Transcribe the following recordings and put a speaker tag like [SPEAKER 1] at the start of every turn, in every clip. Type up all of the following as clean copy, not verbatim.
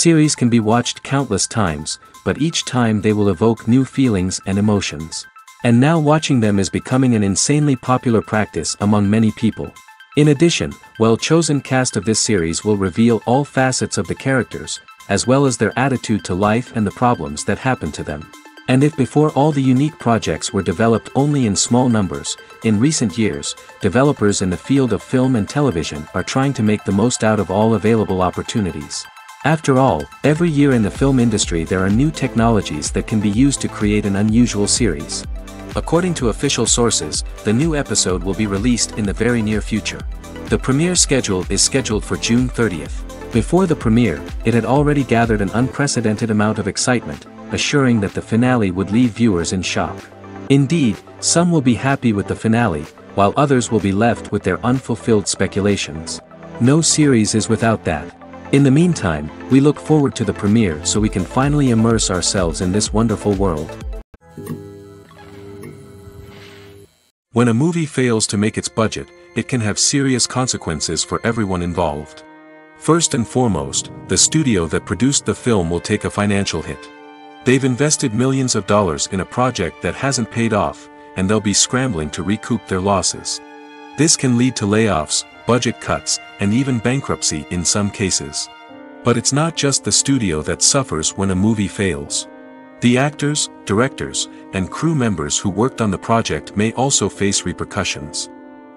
[SPEAKER 1] Series can be watched countless times, but each time they will evoke new feelings and emotions. And now watching them is becoming an insanely popular practice among many people. In addition, well-chosen cast of this series will reveal all facets of the characters, as well as their attitude to life and the problems that happen to them. And if before all the unique projects were developed only in small numbers, in recent years, developers in the field of film and television are trying to make the most out of all available opportunities. After all, every year in the film industry there are new technologies that can be used to create an unusual series. According to official sources, the new episode will be released in the very near future. The premiere schedule is scheduled for June 30th. Before the premiere, it had already gathered an unprecedented amount of excitement, assuring that the finale would leave viewers in shock. Indeed, some will be happy with the finale, while others will be left with their unfulfilled speculations. No series is without that. In the meantime, we look forward to the premiere so we can finally immerse ourselves in this wonderful world.
[SPEAKER 2] When a movie fails to make its budget, it can have serious consequences for everyone involved. First and foremost, the studio that produced the film will take a financial hit. They've invested millions of dollars in a project that hasn't paid off, and they'll be scrambling to recoup their losses. This can lead to layoffs, budget cuts, and even bankruptcy in some cases. But it's not just the studio that suffers when a movie fails. The actors, directors, and crew members who worked on the project may also face repercussions.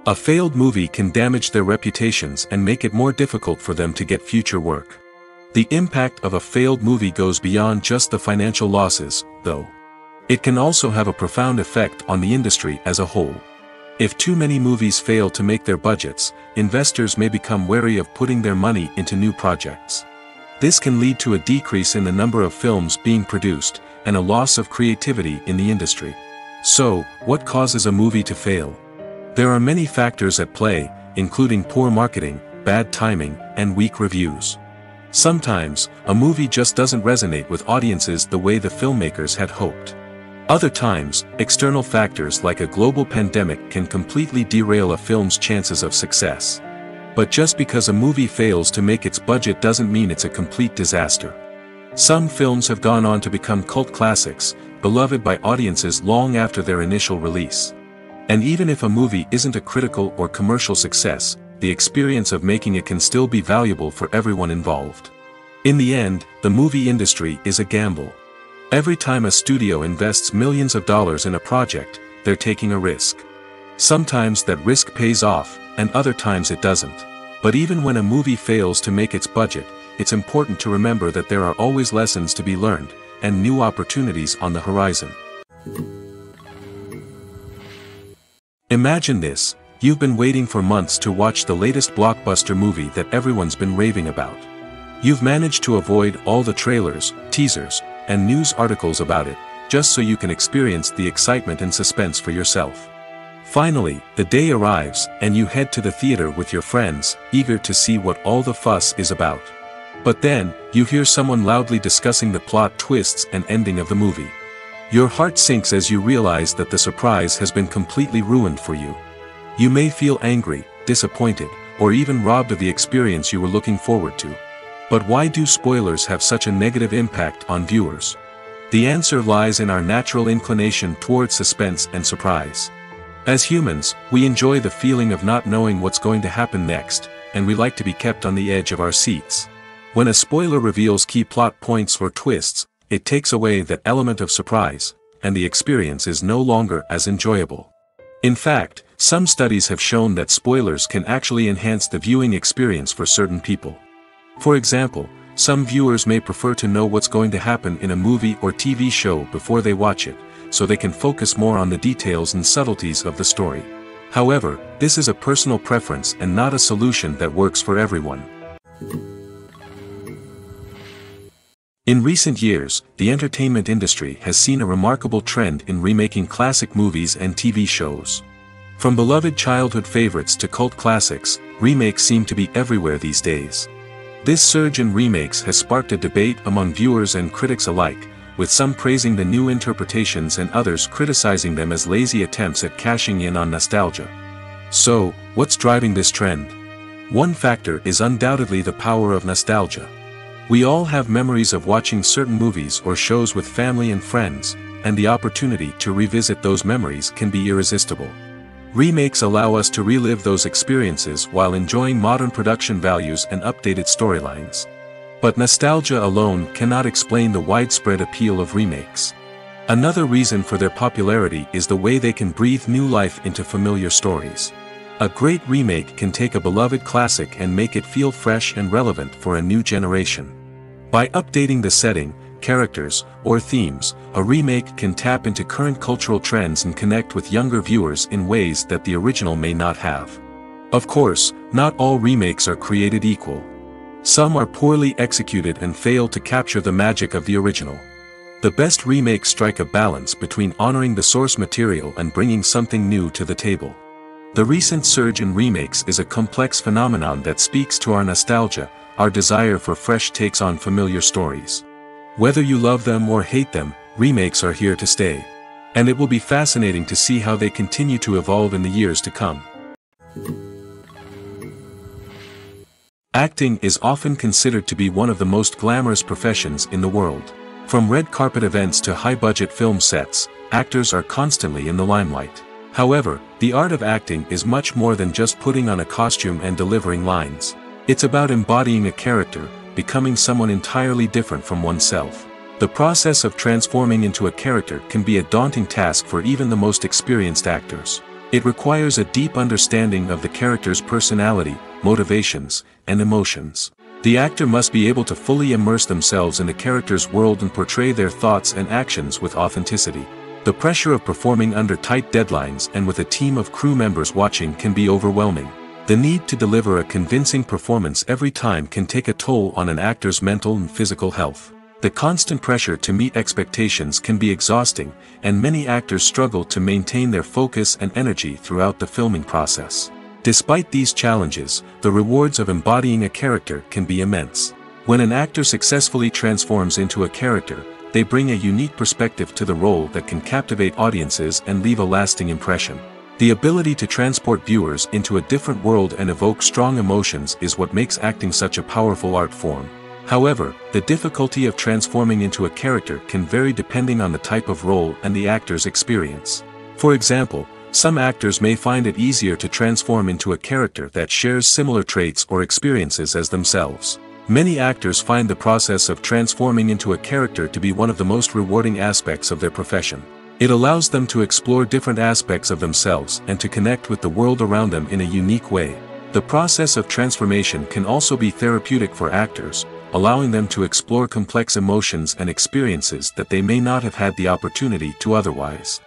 [SPEAKER 2] A failed movie can damage their reputations and make it more difficult for them to get future work. The impact of a failed movie goes beyond just the financial losses, though. It can also have a profound effect on the industry as a whole. If too many movies fail to make their budgets, investors may become wary of putting their money into new projects. This can lead to a decrease in the number of films being produced, and a loss of creativity in the industry. So, what causes a movie to fail? There are many factors at play, including poor marketing, bad timing, and weak reviews. Sometimes, a movie just doesn't resonate with audiences the way the filmmakers had hoped. Other times, external factors like a global pandemic can completely derail a film's chances of success. But just because a movie fails to make its budget doesn't mean it's a complete disaster. Some films have gone on to become cult classics, beloved by audiences long after their initial release. And even if a movie isn't a critical or commercial success, the experience of making it can still be valuable for everyone involved. In the end, the movie industry is a gamble. Every time a studio invests millions of dollars in a project, they're taking a risk. Sometimes that risk pays off, and other times it doesn't. But even when a movie fails to make its budget, it's important to remember that there are always lessons to be learned, and new opportunities on the horizon. Imagine this: you've been waiting for months to watch the latest blockbuster movie that everyone's been raving about. You've managed to avoid all the trailers, teasers, and news articles about it, just so you can experience the excitement and suspense for yourself. Finally, the day arrives, and you head to the theater with your friends, eager to see what all the fuss is about. But then, you hear someone loudly discussing the plot twists and ending of the movie. Your heart sinks as you realize that the surprise has been completely ruined for you. You may feel angry, disappointed, or even robbed of the experience you were looking forward to. But why do spoilers have such a negative impact on viewers? The answer lies in our natural inclination towards suspense and surprise. As humans, we enjoy the feeling of not knowing what's going to happen next, and we like to be kept on the edge of our seats. When a spoiler reveals key plot points or twists, it takes away that element of surprise, and the experience is no longer as enjoyable. In fact, some studies have shown that spoilers can actually enhance the viewing experience for certain people. For example, some viewers may prefer to know what's going to happen in a movie or TV show before they watch it, so they can focus more on the details and subtleties of the story. However, this is a personal preference and not a solution that works for everyone. In recent years, the entertainment industry has seen a remarkable trend in remaking classic movies and TV shows. From beloved childhood favorites to cult classics, remakes seem to be everywhere these days. This surge in remakes has sparked a debate among viewers and critics alike, with some praising the new interpretations and others criticizing them as lazy attempts at cashing in on nostalgia. So, what's driving this trend? One factor is undoubtedly the power of nostalgia. We all have memories of watching certain movies or shows with family and friends, and the opportunity to revisit those memories can be irresistible. Remakes allow us to relive those experiences while enjoying modern production values and updated storylines. But nostalgia alone cannot explain the widespread appeal of remakes. Another reason for their popularity is the way they can breathe new life into familiar stories. A great remake can take a beloved classic and make it feel fresh and relevant for a new generation. By updating the setting, characters, or themes, a remake can tap into current cultural trends and connect with younger viewers in ways that the original may not have. Of course, not all remakes are created equal. Some are poorly executed and fail to capture the magic of the original. The best remakes strike a balance between honoring the source material and bringing something new to the table. The recent surge in remakes is a complex phenomenon that speaks to our nostalgia, our desire for fresh takes on familiar stories. Whether you love them or hate them, remakes are here to stay. And it will be fascinating to see how they continue to evolve in the years to come. Acting is often considered to be one of the most glamorous professions in the world. From red carpet events to high-budget film sets, actors are constantly in the limelight. However, the art of acting is much more than just putting on a costume and delivering lines. It's about embodying a character, becoming someone entirely different from oneself. The process of transforming into a character can be a daunting task for even the most experienced actors. It requires a deep understanding of the character's personality, motivations, and emotions. The actor must be able to fully immerse themselves in the character's world and portray their thoughts and actions with authenticity. The pressure of performing under tight deadlines and with a team of crew members watching can be overwhelming. The need to deliver a convincing performance every time can take a toll on an actor's mental and physical health. The constant pressure to meet expectations can be exhausting, and many actors struggle to maintain their focus and energy throughout the filming process. Despite these challenges, the rewards of embodying a character can be immense. When an actor successfully transforms into a character, they bring a unique perspective to the role that can captivate audiences and leave a lasting impression. The ability to transport viewers into a different world and evoke strong emotions is what makes acting such a powerful art form. However, the difficulty of transforming into a character can vary depending on the type of role and the actor's experience. For example, some actors may find it easier to transform into a character that shares similar traits or experiences as themselves. Many actors find the process of transforming into a character to be one of the most rewarding aspects of their profession. It allows them to explore different aspects of themselves and to connect with the world around them in a unique way. The process of transformation can also be therapeutic for actors, allowing them to explore complex emotions and experiences that they may not have had the opportunity to otherwise.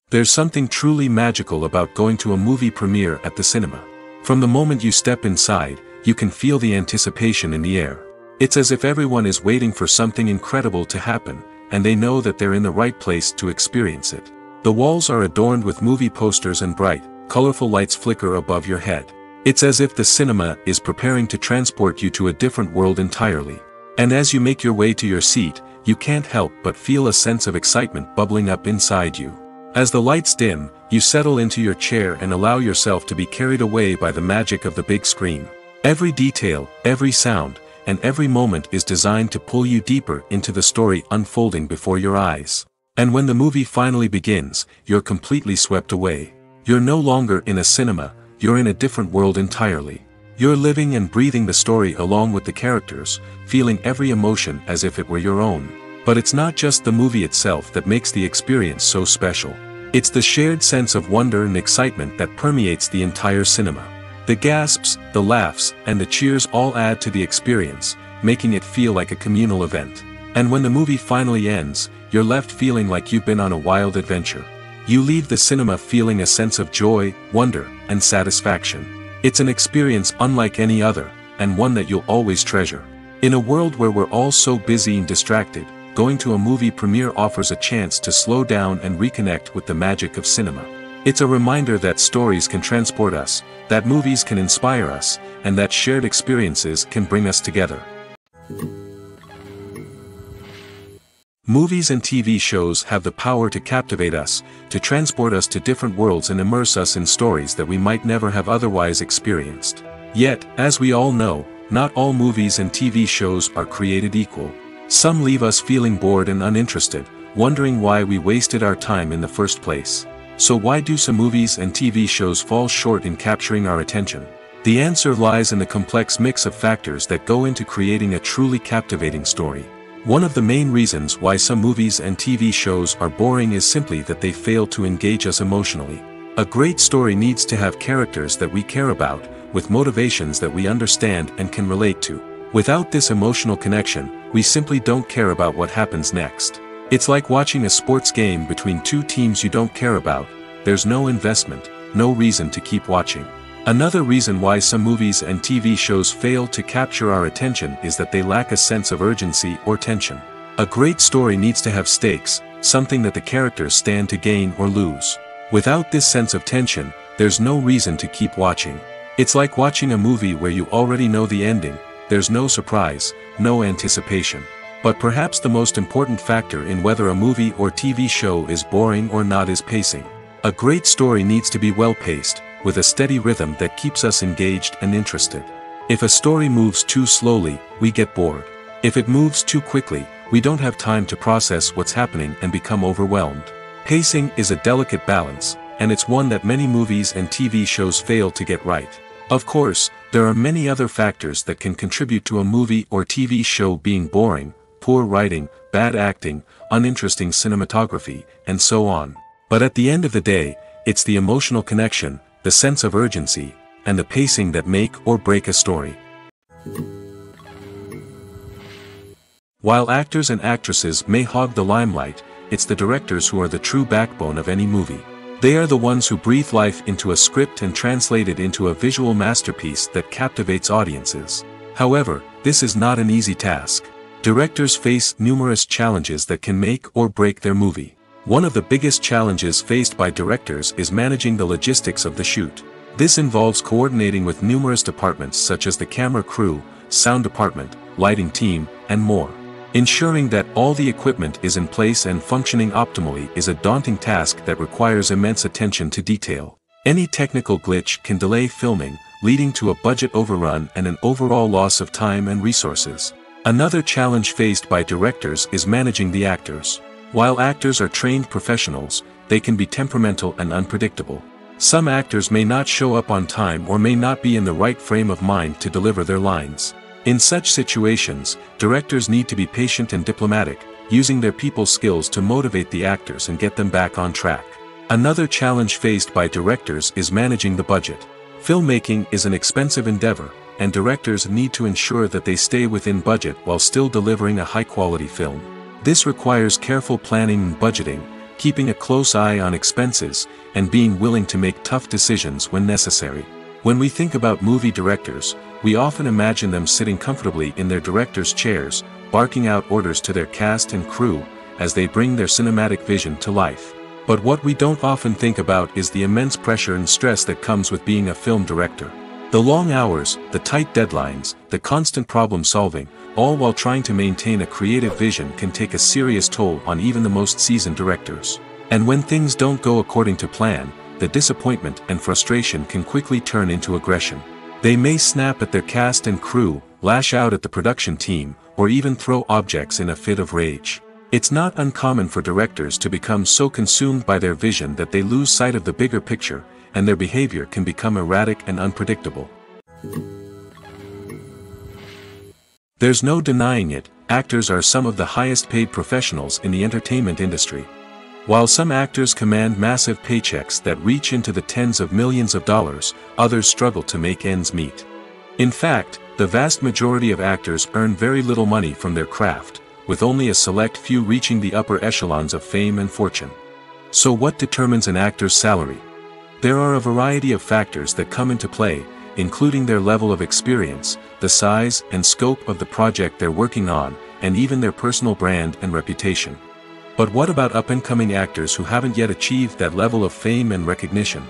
[SPEAKER 2] There's something truly magical about going to a movie premiere at the cinema. From the moment you step inside, you can feel the anticipation in the air. It's as if everyone is waiting for something incredible to happen, and they know that they're in the right place to experience it. The walls are adorned with movie posters and bright, colorful lights flicker above your head. It's as if the cinema is preparing to transport you to a different world entirely. And as you make your way to your seat, you can't help but feel a sense of excitement bubbling up inside you. As the lights dim, you settle into your chair and allow yourself to be carried away by the magic of the big screen. Every detail, every sound, and every moment is designed to pull you deeper into the story unfolding before your eyes. And when the movie finally begins, you're completely swept away. You're no longer in a cinema, you're in a different world entirely. You're living and breathing the story along with the characters, feeling every emotion as if it were your own. But it's not just the movie itself that makes the experience so special. It's the shared sense of wonder and excitement that permeates the entire cinema. The gasps, the laughs, and the cheers all add to the experience, making it feel like a communal event. And when the movie finally ends, you're left feeling like you've been on a wild adventure. You leave the cinema feeling a sense of joy, wonder, and satisfaction. It's an experience unlike any other, and one that you'll always treasure. In a world where we're all so busy and distracted, going to a movie premiere offers a chance to slow down and reconnect with the magic of cinema. It's a reminder that stories can transport us, that movies can inspire us, and that shared experiences can bring us together. Movies and TV shows have the power to captivate us, to transport us to different worlds and immerse us in stories that we might never have otherwise experienced. Yet, as we all know, not all movies and TV shows are created equal. Some leave us feeling bored and uninterested, wondering why we wasted our time in the first place. So why do some movies and TV shows fall short in capturing our attention? The answer lies in the complex mix of factors that go into creating a truly captivating story. One of the main reasons why some movies and TV shows are boring is simply that they fail to engage us emotionally. A great story needs to have characters that we care about, with motivations that we understand and can relate to. Without this emotional connection, we simply don't care about what happens next. It's like watching a sports game between two teams you don't care about. There's no investment, no reason to keep watching. Another reason why some movies and TV shows fail to capture our attention is that they lack a sense of urgency or tension. A great story needs to have stakes, something that the characters stand to gain or lose. Without this sense of tension, there's no reason to keep watching. It's like watching a movie where you already know the ending. There's no surprise, no anticipation. But perhaps the most important factor in whether a movie or TV show is boring or not is pacing. A great story needs to be well-paced, with a steady rhythm that keeps us engaged and interested. If a story moves too slowly, we get bored. If it moves too quickly, we don't have time to process what's happening and become overwhelmed. Pacing is a delicate balance, and it's one that many movies and TV shows fail to get right. Of course, there are many other factors that can contribute to a movie or TV show being boring: poor writing, bad acting, uninteresting cinematography, and so on. But at the end of the day, it's the emotional connection, the sense of urgency, and the pacing that make or break a story. While actors and actresses may hog the limelight, it's the directors who are the true backbone of any movie. They are the ones who breathe life into a script and translate it into a visual masterpiece that captivates audiences. However, this is not an easy task. Directors face numerous challenges that can make or break their movie. One of the biggest challenges faced by directors is managing the logistics of the shoot. This involves coordinating with numerous departments such as the camera crew, sound department, lighting team, and more. Ensuring that all the equipment is in place and functioning optimally is a daunting task that requires immense attention to detail. Any technical glitch can delay filming, leading to a budget overrun and an overall loss of time and resources. Another challenge faced by directors is managing the actors. While actors are trained professionals, they can be temperamental and unpredictable. Some actors may not show up on time or may not be in the right frame of mind to deliver their lines. In such situations, directors need to be patient and diplomatic, using their people skills to motivate the actors and get them back on track. Another challenge faced by directors is managing the budget. Filmmaking is an expensive endeavor, and directors need to ensure that they stay within budget while still delivering a high-quality film. This requires careful planning and budgeting, keeping a close eye on expenses, and being willing to make tough decisions when necessary. When we think about movie directors, we often imagine them sitting comfortably in their director's chairs, barking out orders to their cast and crew, as they bring their cinematic vision to life. But what we don't often think about is the immense pressure and stress that comes with being a film director. The long hours, the tight deadlines, the constant problem solving, all while trying to maintain a creative vision can take a serious toll on even the most seasoned directors. And when things don't go according to plan, the disappointment and frustration can quickly turn into aggression. They may snap at their cast and crew, lash out at the production team, or even throw objects in a fit of rage. It's not uncommon for directors to become so consumed by their vision that they lose sight of the bigger picture, and their behavior can become erratic and unpredictable. There's no denying it, actors are some of the highest paid professionals in the entertainment industry. While some actors command massive paychecks that reach into the tens of millions of dollars, others struggle to make ends meet. In fact, the vast majority of actors earn very little money from their craft, with only a select few reaching the upper echelons of fame and fortune. So what determines an actor's salary? There are a variety of factors that come into play, including their level of experience, the size and scope of the project they're working on, and even their personal brand and reputation. But what about up-and-coming actors who haven't yet achieved that level of fame and recognition?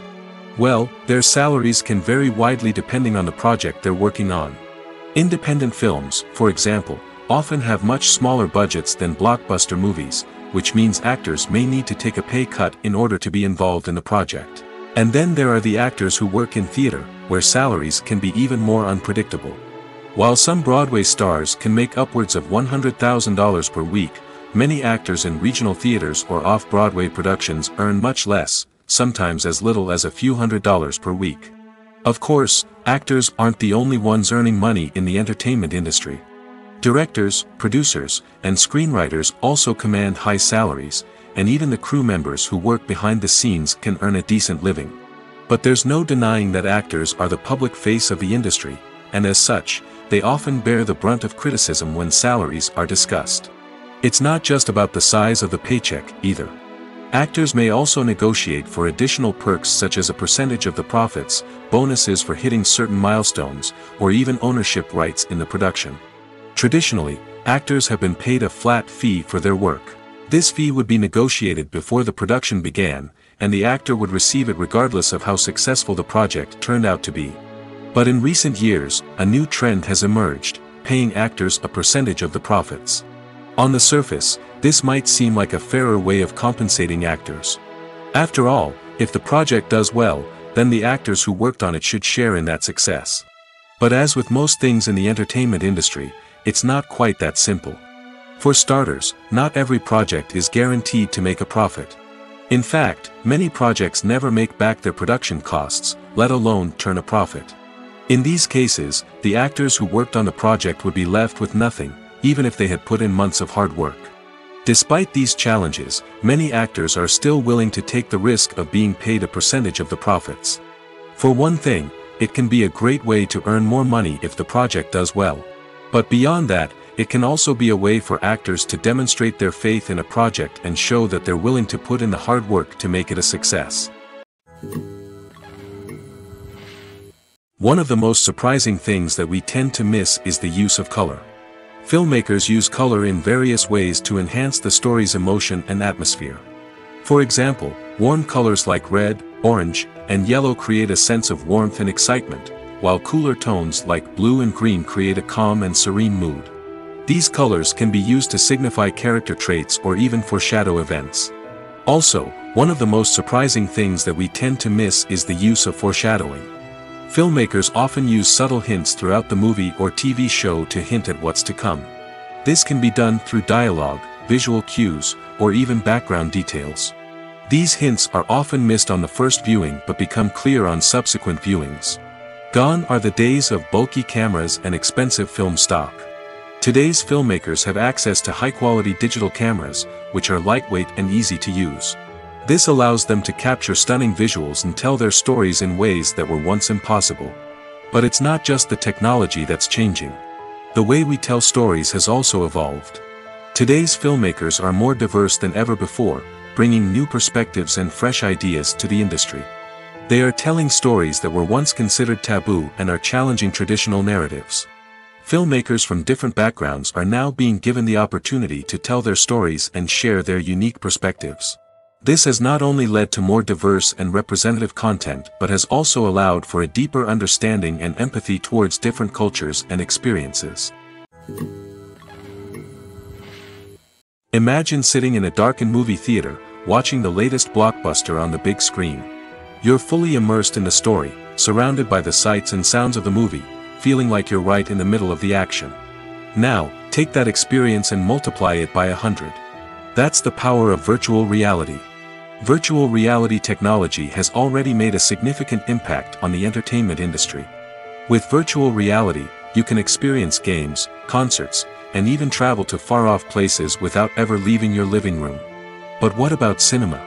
[SPEAKER 2] Well, their salaries can vary widely depending on the project they're working on. Independent films, for example, often have much smaller budgets than blockbuster movies, which means actors may need to take a pay cut in order to be involved in the project. And then there are the actors who work in theater, where salaries can be even more unpredictable. While some Broadway stars can make upwards of $100,000 per week, many actors in regional theaters or off-Broadway productions earn much less, sometimes as little as a few $100s per week. Of course, actors aren't the only ones earning money in the entertainment industry. Directors, producers, and screenwriters also command high salaries, and even the crew members who work behind the scenes can earn a decent living. But there's no denying that actors are the public face of the industry, and as such, they often bear the brunt of criticism when salaries are discussed. It's not just about the size of the paycheck, either. Actors may also negotiate for additional perks such as a percentage of the profits, bonuses for hitting certain milestones, or even ownership rights in the production. Traditionally, actors have been paid a flat fee for their work. This fee would be negotiated before the production began, and the actor would receive it regardless of how successful the project turned out to be. But in recent years, a new trend has emerged, paying actors a percentage of the profits. On the surface, this might seem like a fairer way of compensating actors. After all, if the project does well, then the actors who worked on it should share in that success. But as with most things in the entertainment industry, it's not quite that simple. For starters, not every project is guaranteed to make a profit. In fact, many projects never make back their production costs, let alone turn a profit. In these cases, the actors who worked on the project would be left with nothing, even if they had put in months of hard work. Despite these challenges, many actors are still willing to take the risk of being paid a percentage of the profits. For one thing, it can be a great way to earn more money if the project does well. But beyond that, it can also be a way for actors to demonstrate their faith in a project and show that they're willing to put in the hard work to make it a success. One of the most surprising things that we tend to miss is the use of color. Filmmakers use color in various ways to enhance the story's emotion and atmosphere. For example, warm colors like red, orange, and yellow create a sense of warmth and excitement, while cooler tones like blue and green create a calm and serene mood. These colors can be used to signify character traits or even foreshadow events. Also, one of the most surprising things that we tend to miss is the use of foreshadowing. Filmmakers often use subtle hints throughout the movie or TV show to hint at what's to come. This can be done through dialogue, visual cues, or even background details. These hints are often missed on the first viewing but become clear on subsequent viewings. Gone are the days of bulky cameras and expensive film stock. Today's filmmakers have access to high-quality digital cameras, which are lightweight and easy to use. This allows them to capture stunning visuals and tell their stories in ways that were once impossible. But it's not just the technology that's changing. The way we tell stories has also evolved. Today's filmmakers are more diverse than ever before, bringing new perspectives and fresh ideas to the industry. They are telling stories that were once considered taboo and are challenging traditional narratives. Filmmakers from different backgrounds are now being given the opportunity to tell their stories and share their unique perspectives. This has not only led to more diverse and representative content but has also allowed for a deeper understanding and empathy towards different cultures and experiences. Imagine sitting in a darkened movie theater, watching the latest blockbuster on the big screen. You're fully immersed in the story, surrounded by the sights and sounds of the movie, feeling like you're right in the middle of the action. Now, take that experience and multiply it by 100. That's the power of virtual reality. Virtual reality technology has already made a significant impact on the entertainment industry. With virtual reality, you can experience games, concerts, and even travel to far-off places without ever leaving your living room. But what about cinema?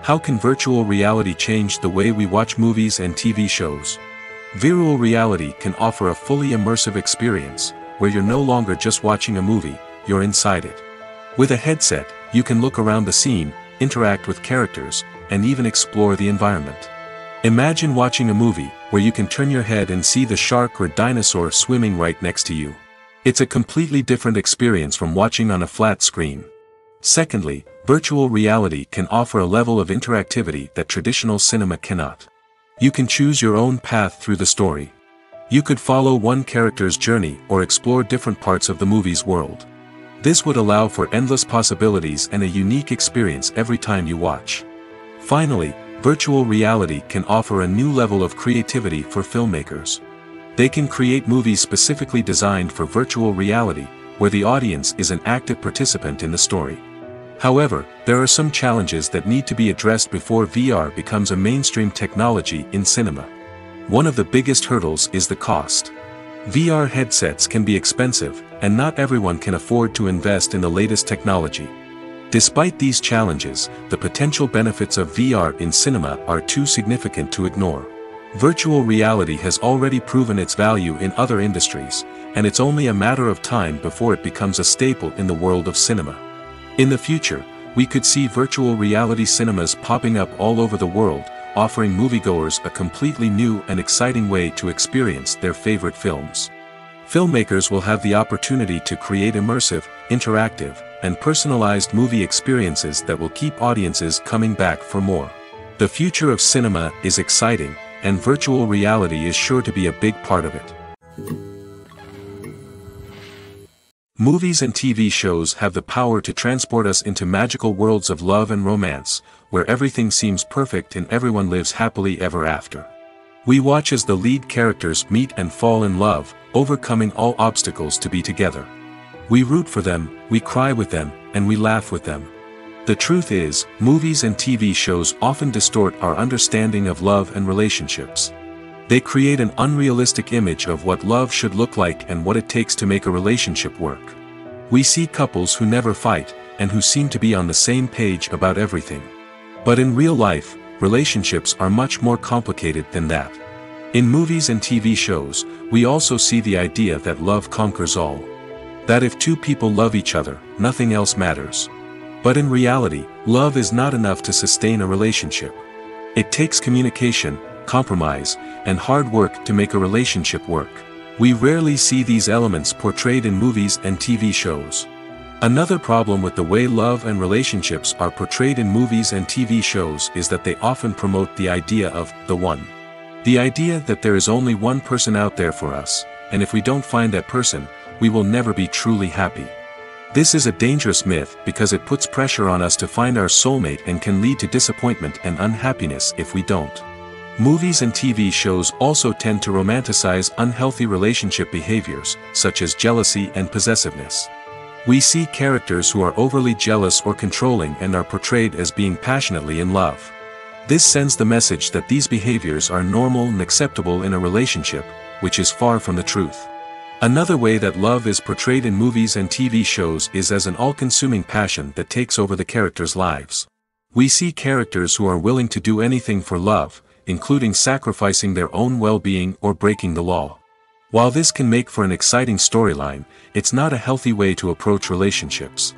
[SPEAKER 2] How can virtual reality change the way we watch movies and TV shows? Virtual reality can offer a fully immersive experience, where you're no longer just watching a movie, you're inside it. With a headset, you can look around the scene, interact with characters, and even explore the environment. Imagine watching a movie, where you can turn your head and see the shark or dinosaur swimming right next to you. It's a completely different experience from watching on a flat screen. Secondly, virtual reality can offer a level of interactivity that traditional cinema cannot. You can choose your own path through the story. You could follow one character's journey or explore different parts of the movie's world. This would allow for endless possibilities and a unique experience every time you watch. Finally, Virtual reality can offer a new level of creativity for filmmakers. They can create movies specifically designed for virtual reality, where the audience is an active participant in the story. However, there are some challenges that need to be addressed before VR becomes a mainstream technology in cinema. One of the biggest hurdles is the cost. VR headsets can be expensive, and not everyone can afford to invest in the latest technology. Despite these challenges, the potential benefits of VR in cinema are too significant to ignore. Virtual reality has already proven its value in other industries, and it's only a matter of time before it becomes a staple in the world of cinema. In the future, we could see virtual reality cinemas popping up all over the world, offering moviegoers a completely new and exciting way to experience their favorite films. Filmmakers will have the opportunity to create immersive, interactive, and personalized movie experiences that will keep audiences coming back for more. The future of cinema is exciting, and virtual reality is sure to be a big part of it. Movies and TV shows have the power to transport us into magical worlds of love and romance, where everything seems perfect and everyone lives happily ever after. We watch as the lead characters meet and fall in love, overcoming all obstacles to be together. We root for them, we cry with them, and we laugh with them. The truth is, movies and TV shows often distort our understanding of love and relationships. They create an unrealistic image of what love should look like and what it takes to make a relationship work. We see couples who never fight, and who seem to be on the same page about everything. But in real life, relationships are much more complicated than that. In movies and TV shows, we also see the idea that love conquers all. That if two people love each other, nothing else matters. But in reality, love is not enough to sustain a relationship. It takes communication, compromise, and hard work to make a relationship work. We rarely see these elements portrayed in movies and TV shows. Another problem with the way love and relationships are portrayed in movies and TV shows is that they often promote the idea of the one. The idea that there is only one person out there for us, and if we don't find that person, we will never be truly happy. This is a dangerous myth because it puts pressure on us to find our soulmate and can lead to disappointment and unhappiness if we don't. Movies and TV shows also tend to romanticize unhealthy relationship behaviors, such as jealousy and possessiveness. We see characters who are overly jealous or controlling and are portrayed as being passionately in love. This sends the message that these behaviors are normal and acceptable in a relationship, which is far from the truth. Another way that love is portrayed in movies and TV shows is as an all-consuming passion that takes over the characters' lives. We see characters who are willing to do anything for love, including sacrificing their own well-being or breaking the law. While this can make for an exciting storyline, it's not a healthy way to approach relationships.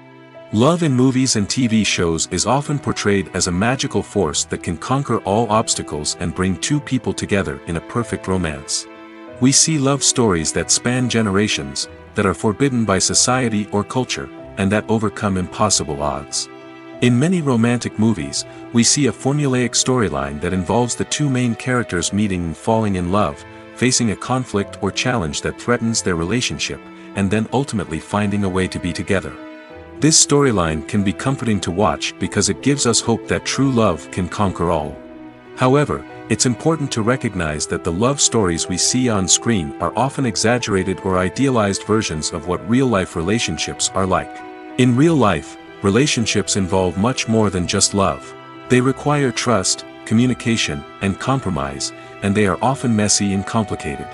[SPEAKER 2] Love in movies and TV shows is often portrayed as a magical force that can conquer all obstacles and bring two people together in a perfect romance. We see love stories that span generations, that are forbidden by society or culture, and that overcome impossible odds. In many romantic movies, we see a formulaic storyline that involves the two main characters meeting and falling in love, facing a conflict or challenge that threatens their relationship, and then ultimately finding a way to be together. This storyline can be comforting to watch because it gives us hope that true love can conquer all. However, it's important to recognize that the love stories we see on screen are often exaggerated or idealized versions of what real-life relationships are like. In real life, relationships involve much more than just love. They require trust, communication, and compromise, and they are often messy and complicated.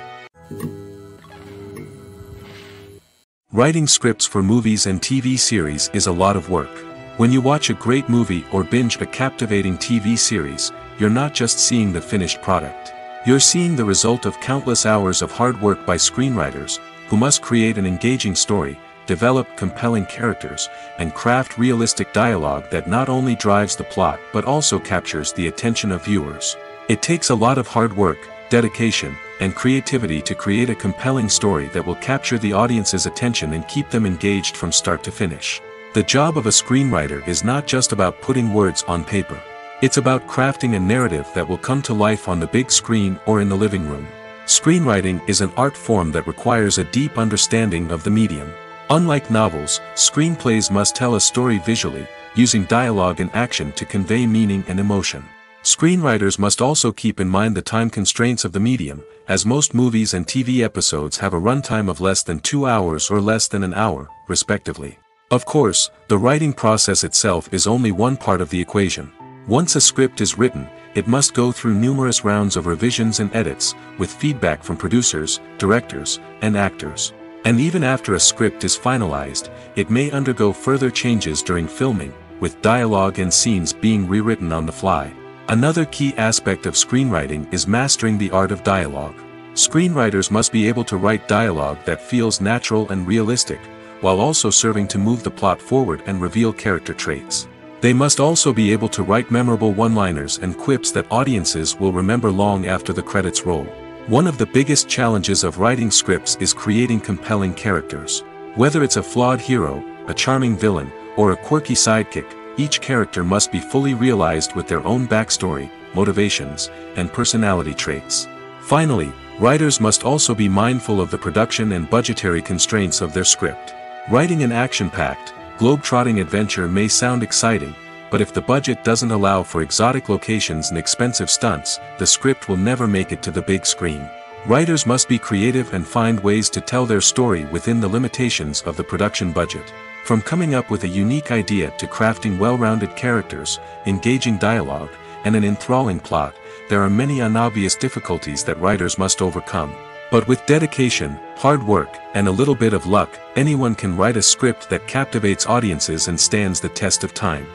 [SPEAKER 2] Writing scripts for movies and TV series is a lot of work. When you watch a great movie or binge a captivating TV series, you're not just seeing the finished product. You're seeing the result of countless hours of hard work by screenwriters, who must create an engaging story, develop compelling characters, and craft realistic dialogue that not only drives the plot but also captures the attention of viewers. It takes a lot of hard work, dedication, and creativity to create a compelling story that will capture the audience's attention and keep them engaged from start to finish. The job of a screenwriter is not just about putting words on paper. It's about crafting a narrative that will come to life on the big screen or in the living room. Screenwriting is an art form that requires a deep understanding of the medium. Unlike novels, screenplays must tell a story visually, using dialogue and action to convey meaning and emotion. Screenwriters must also keep in mind the time constraints of the medium, as most movies and TV episodes have a runtime of less than 2 hours or less than an hour, respectively. Of course, the writing process itself is only one part of the equation. Once a script is written, it must go through numerous rounds of revisions and edits, with feedback from producers, directors, and actors. And even after a script is finalized, it may undergo further changes during filming, with dialogue and scenes being rewritten on the fly. Another key aspect of screenwriting is mastering the art of dialogue. Screenwriters must be able to write dialogue that feels natural and realistic, while also serving to move the plot forward and reveal character traits. They must also be able to write memorable one-liners and quips that audiences will remember long after the credits roll. One of the biggest challenges of writing scripts is creating compelling characters. Whether it's a flawed hero, a charming villain, or a quirky sidekick, each character must be fully realized with their own backstory, motivations, and personality traits. Finally, writers must also be mindful of the production and budgetary constraints of their script. Writing an action-packed, globe-trotting adventure may sound exciting, but if the budget doesn't allow for exotic locations and expensive stunts, the script will never make it to the big screen. Writers must be creative and find ways to tell their story within the limitations of the production budget. From coming up with a unique idea to crafting well-rounded characters, engaging dialogue, and an enthralling plot, there are many unobvious difficulties that writers must overcome. But with dedication, hard work, and a little bit of luck, anyone can write a script that captivates audiences and stands the test of time.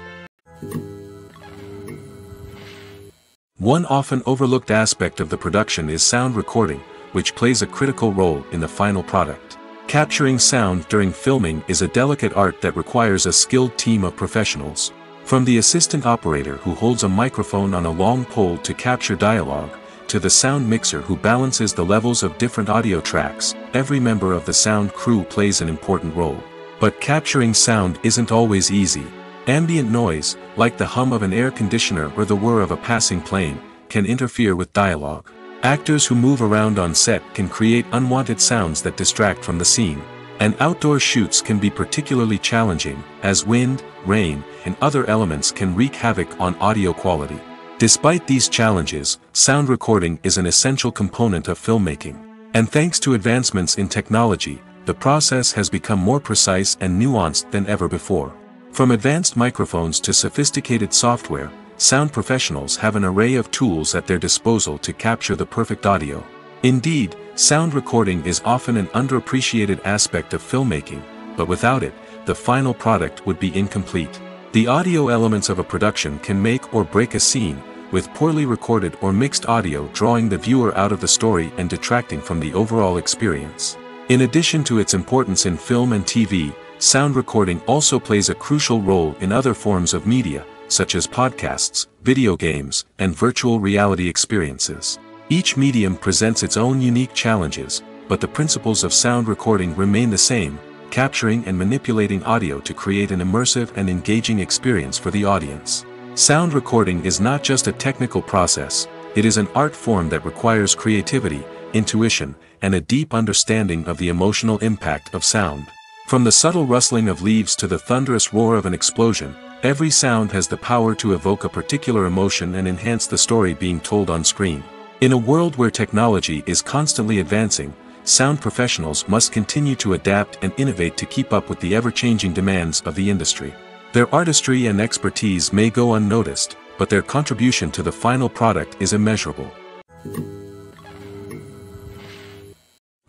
[SPEAKER 2] One often overlooked aspect of the production is sound recording, which plays a critical role in the final product. Capturing sound during filming is a delicate art that requires a skilled team of professionals. From the assistant operator who holds a microphone on a long pole to capture dialogue, to the sound mixer who balances the levels of different audio tracks, every member of the sound crew plays an important role. But capturing sound isn't always easy. Ambient noise, like the hum of an air conditioner or the whir of a passing plane, can interfere with dialogue. Actors who move around on set can create unwanted sounds that distract from the scene. And outdoor shoots can be particularly challenging, as wind, rain, and other elements can wreak havoc on audio quality. Despite these challenges, sound recording is an essential component of filmmaking. And thanks to advancements in technology, the process has become more precise and nuanced than ever before. From advanced microphones to sophisticated software, sound professionals have an array of tools at their disposal to capture the perfect audio. Indeed, sound recording is often an underappreciated aspect of filmmaking, but without it, the final product would be incomplete. The audio elements of a production can make or break a scene, with poorly recorded or mixed audio drawing the viewer out of the story and detracting from the overall experience. In addition to its importance in film and TV, sound recording also plays a crucial role in other forms of media, such as podcasts, video games, and virtual reality experiences. Each medium presents its own unique challenges, but the principles of sound recording remain the same, capturing and manipulating audio to create an immersive and engaging experience for the audience. Sound recording is not just a technical process, it is an art form that requires creativity, intuition, and a deep understanding of the emotional impact of sound. From the subtle rustling of leaves to the thunderous roar of an explosion, every sound has the power to evoke a particular emotion and enhance the story being told on screen. In a world where technology is constantly advancing, sound professionals must continue to adapt and innovate to keep up with the ever-changing demands of the industry. Their artistry and expertise may go unnoticed, but their contribution to the final product is immeasurable.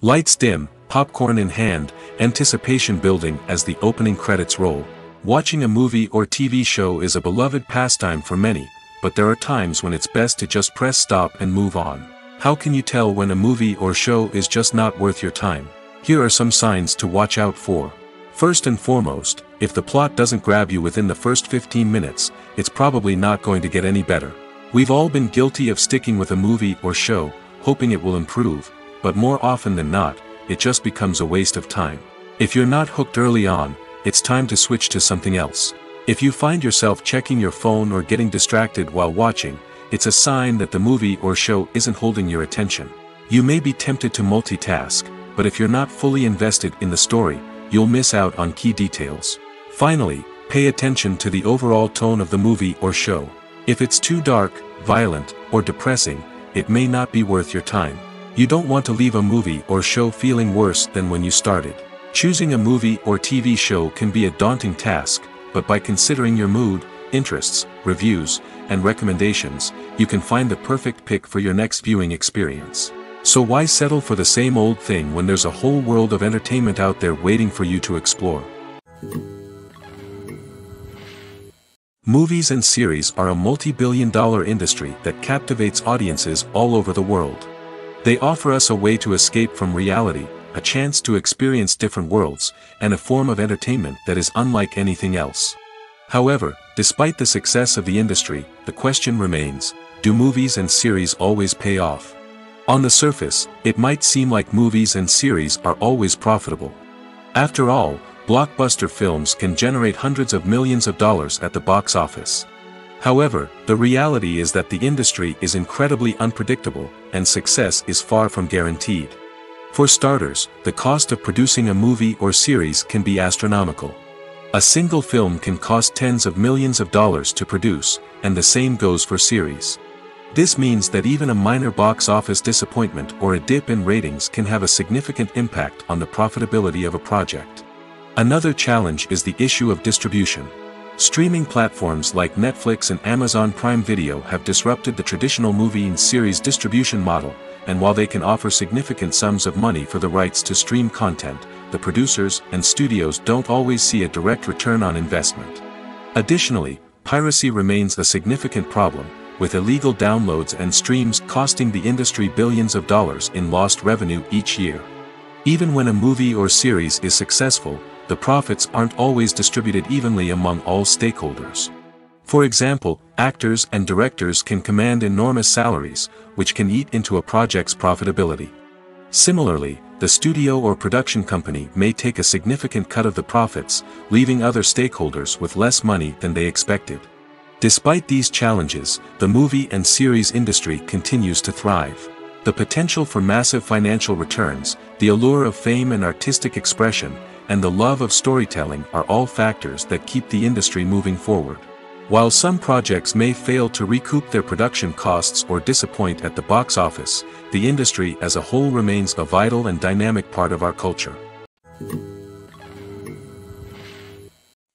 [SPEAKER 2] Lights dim, popcorn in hand, anticipation building as the opening credits roll. Watching a movie or TV show is a beloved pastime for many, but there are times when it's best to just press stop and move on. How can you tell when a movie or show is just not worth your time? Here are some signs to watch out for. First and foremost, if the plot doesn't grab you within the first 15 minutes, it's probably not going to get any better. We've all been guilty of sticking with a movie or show, hoping it will improve, but more often than not, it just becomes a waste of time. If you're not hooked early on, it's time to switch to something else. If you find yourself checking your phone or getting distracted while watching, it's a sign that the movie or show isn't holding your attention. You may be tempted to multitask, but if you're not fully invested in the story, you'll miss out on key details. Finally, pay attention to the overall tone of the movie or show. If it's too dark, violent, or depressing, it may not be worth your time. You don't want to leave a movie or show feeling worse than when you started. Choosing a movie or TV show can be a daunting task, but by considering your mood, interests, reviews, and recommendations, you can find the perfect pick for your next viewing experience. So why settle for the same old thing when there's a whole world of entertainment out there waiting for you to explore? Movies and series are a multi-billion-dollar industry that captivates audiences all over the world. They offer us a way to escape from reality, a chance to experience different worlds, and a form of entertainment that is unlike anything else. However, despite the success of the industry, the question remains, do movies and series always pay off? On the surface, it might seem like movies and series are always profitable. After all, blockbuster films can generate hundreds of millions of dollars at the box office. However, the reality is that the industry is incredibly unpredictable, and success is far from guaranteed. For starters, the cost of producing a movie or series can be astronomical. A single film can cost tens of millions of dollars to produce, and the same goes for series. This means that even a minor box office disappointment or a dip in ratings can have a significant impact on the profitability of a project. Another challenge is the issue of distribution. Streaming platforms like Netflix and Amazon Prime Video have disrupted the traditional movie and series distribution model, and while they can offer significant sums of money for the rights to stream content, the producers and studios don't always see a direct return on investment. Additionally, piracy remains a significant problem, with illegal downloads and streams costing the industry billions of dollars in lost revenue each year. Even when a movie or series is successful, the profits aren't always distributed evenly among all stakeholders. For example, actors and directors can command enormous salaries, which can eat into a project's profitability. Similarly, the studio or production company may take a significant cut of the profits, leaving other stakeholders with less money than they expected. Despite these challenges, the movie and series industry continues to thrive. The potential for massive financial returns, the allure of fame and artistic expression, and the love of storytelling are all factors that keep the industry moving forward. While some projects may fail to recoup their production costs or disappoint at the box office, the industry as a whole remains a vital and dynamic part of our culture.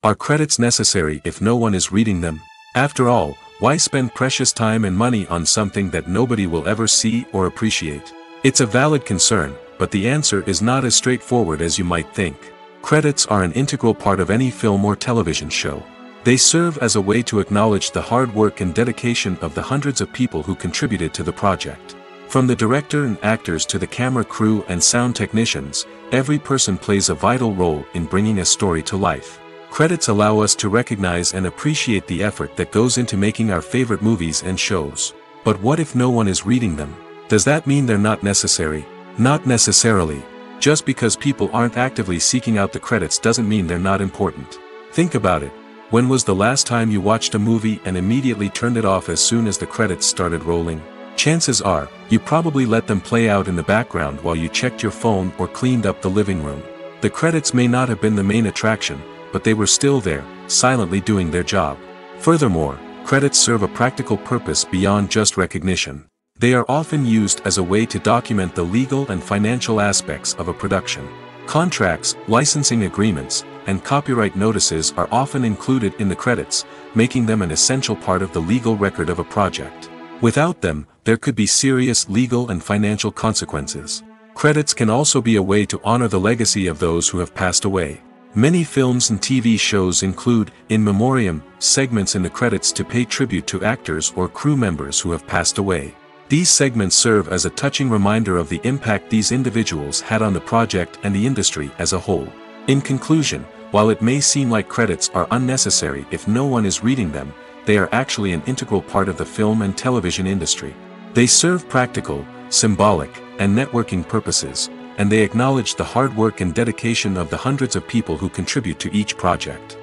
[SPEAKER 2] Are credits necessary if no one is reading them? After all, why spend precious time and money on something that nobody will ever see or appreciate? It's a valid concern, but the answer is not as straightforward as you might think. Credits are an integral part of any film or television show. They serve as a way to acknowledge the hard work and dedication of the hundreds of people who contributed to the project. From the director and actors to the camera crew and sound technicians, every person plays a vital role in bringing a story to life. Credits allow us to recognize and appreciate the effort that goes into making our favorite movies and shows. But what if no one is reading them? Does that mean they're not necessary? Not necessarily. Just because people aren't actively seeking out the credits doesn't mean they're not important. Think about it. When was the last time you watched a movie and immediately turned it off as soon as the credits started rolling? Chances are, you probably let them play out in the background while you checked your phone or cleaned up the living room. The credits may not have been the main attraction, but they were still there, silently doing their job. Furthermore, credits serve a practical purpose beyond just recognition. They are often used as a way to document the legal and financial aspects of a production. Contracts, licensing agreements, and copyright notices are often included in the credits, making them an essential part of the legal record of a project. Without them, there could be serious legal and financial consequences. Credits can also be a way to honor the legacy of those who have passed away. Many films and TV shows include, in memoriam, segments in the credits to pay tribute to actors or crew members who have passed away. These segments serve as a touching reminder of the impact these individuals had on the project and the industry as a whole. In conclusion, while it may seem like credits are unnecessary if no one is reading them, they are actually an integral part of the film and television industry. They serve practical, symbolic, and networking purposes, and they acknowledge the hard work and dedication of the hundreds of people who contribute to each project.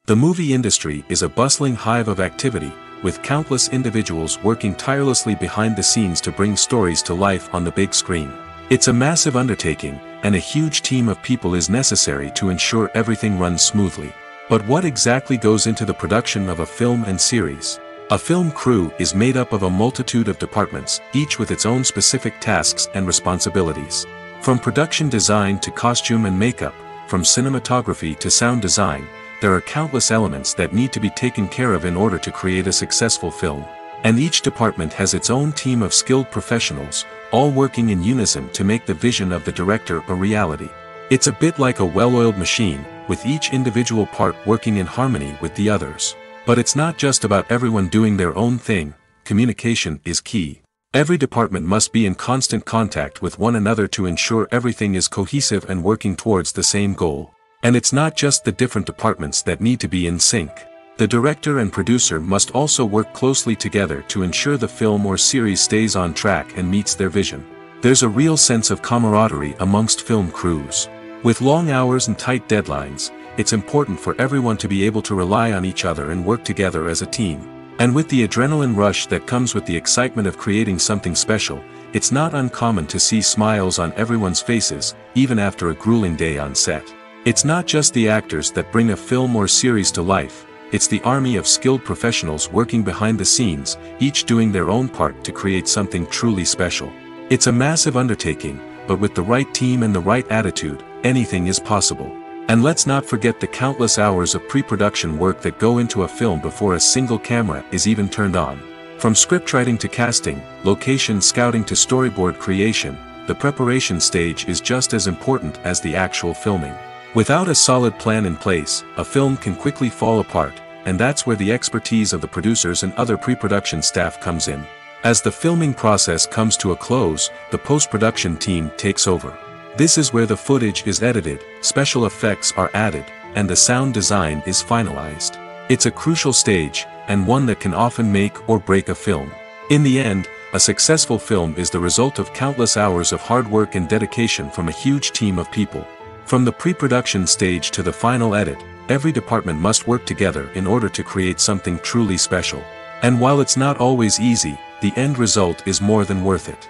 [SPEAKER 2] The movie industry is a bustling hive of activity, with countless individuals working tirelessly behind the scenes to bring stories to life on the big screen. It's a massive undertaking, and a huge team of people is necessary to ensure everything runs smoothly. But what exactly goes into the production of a film and series? A film crew is made up of a multitude of departments, each with its own specific tasks and responsibilities. From production design to costume and makeup, from cinematography to sound design, there are countless elements that need to be taken care of in order to create a successful film. And each department has its own team of skilled professionals, all working in unison to make the vision of the director a reality. It's a bit like a well-oiled machine, with each individual part working in harmony with the others. But it's not just about everyone doing their own thing. Communication is key. Every department must be in constant contact with one another to ensure everything is cohesive and working towards the same goal. And it's not just the different departments that need to be in sync. The director and producer must also work closely together to ensure the film or series stays on track and meets their vision. There's a real sense of camaraderie amongst film crews. With long hours and tight deadlines, it's important for everyone to be able to rely on each other and work together as a team. And with the adrenaline rush that comes with the excitement of creating something special, it's not uncommon to see smiles on everyone's faces, even after a grueling day on set. It's not just the actors that bring a film or series to life. It's the army of skilled professionals working behind the scenes, each doing their own part to create something truly special. It's a massive undertaking, but with the right team and the right attitude, anything is possible. And let's not forget the countless hours of pre-production work that go into a film before a single camera is even turned on. From scriptwriting to casting, location scouting to storyboard creation, the preparation stage is just as important as the actual filming. Without a solid plan in place, a film can quickly fall apart, and that's where the expertise of the producers and other pre-production staff comes in. As the filming process comes to a close, the post-production team takes over. This is where the footage is edited, special effects are added, and the sound design is finalized. It's a crucial stage, and one that can often make or break a film. In the end, a successful film is the result of countless hours of hard work and dedication from a huge team of people. From the pre-production stage to the final edit, every department must work together in order to create something truly special. And while it's not always easy, the end result is more than worth it.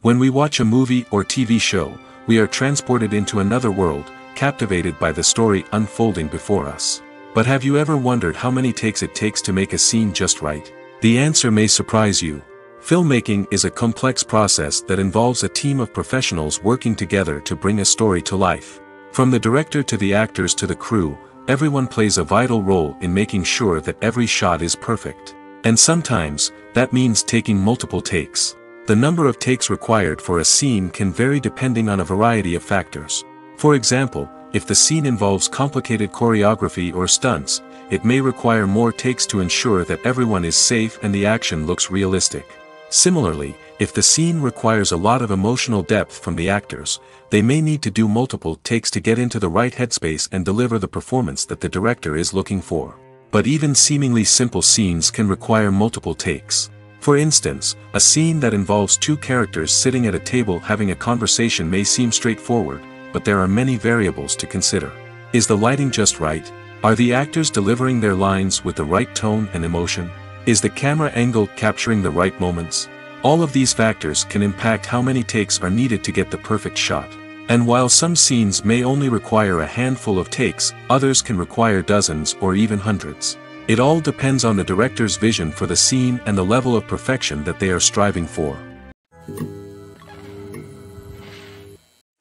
[SPEAKER 2] When we watch a movie or TV show, we are transported into another world, captivated by the story unfolding before us. But have you ever wondered how many takes it takes to make a scene just right? The answer may surprise you. Filmmaking is a complex process that involves a team of professionals working together to bring a story to life. From the director to the actors to the crew, everyone plays a vital role in making sure that every shot is perfect. And sometimes, that means taking multiple takes. The number of takes required for a scene can vary depending on a variety of factors. For example, if the scene involves complicated choreography or stunts, it may require more takes to ensure that everyone is safe and the action looks realistic. Similarly, if the scene requires a lot of emotional depth from the actors, they may need to do multiple takes to get into the right headspace and deliver the performance that the director is looking for. But even seemingly simple scenes can require multiple takes. For instance, a scene that involves two characters sitting at a table having a conversation may seem straightforward, but there are many variables to consider. Is the lighting just right? Are the actors delivering their lines with the right tone and emotion? Is the camera angle capturing the right moments? All of these factors can impact how many takes are needed to get the perfect shot. And while some scenes may only require a handful of takes, others can require dozens or even hundreds. It all depends on the director's vision for the scene and the level of perfection that they are striving for.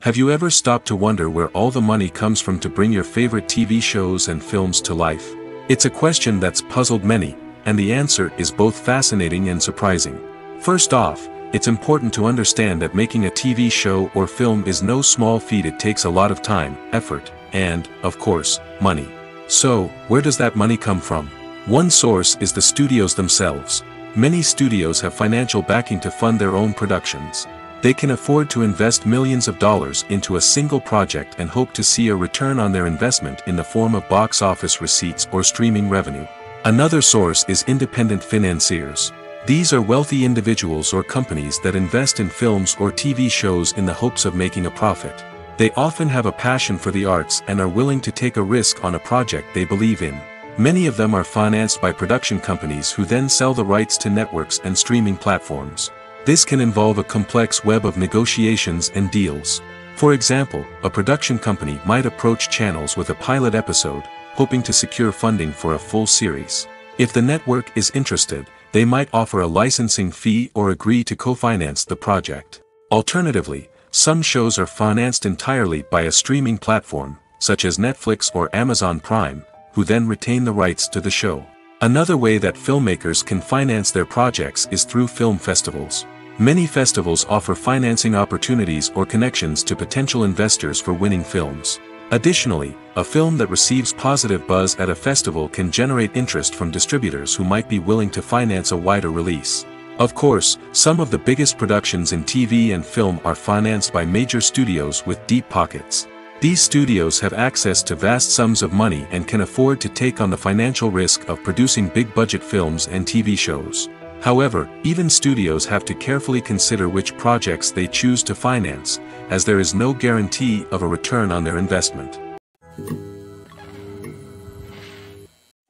[SPEAKER 2] Have you ever stopped to wonder where all the money comes from to bring your favorite TV shows and films to life? It's a question that's puzzled many, and the answer is both fascinating and surprising. First off, it's important to understand that making a TV show or film is no small feat. It takes a lot of time, effort, and, of course, money. So, where does that money come from? One source is the studios themselves. Many studios have financial backing to fund their own productions. They can afford to invest millions of dollars into a single project and hope to see a return on their investment in the form of box office receipts or streaming revenue. Another source is independent financiers. These are wealthy individuals or companies that invest in films or TV shows in the hopes of making a profit. They often have a passion for the arts and are willing to take a risk on a project they believe in. Many of them are financed by production companies who then sell the rights to networks and streaming platforms. This can involve a complex web of negotiations and deals. For example, a production company might approach channels with a pilot episode, hoping to secure funding for a full series. If the network is interested, they might offer a licensing fee or agree to co-finance the project. Alternatively, some shows are financed entirely by a streaming platform, such as Netflix or Amazon Prime, who then retain the rights to the show. Another way that filmmakers can finance their projects is through film festivals. Many festivals offer financing opportunities or connections to potential investors for winning films. Additionally, a film that receives positive buzz at a festival can generate interest from distributors who might be willing to finance a wider release. Of course, some of the biggest productions in TV and film are financed by major studios with deep pockets. These studios have access to vast sums of money and can afford to take on the financial risk of producing big-budget films and TV shows. However, even studios have to carefully consider which projects they choose to finance, as there is no guarantee of a return on their investment.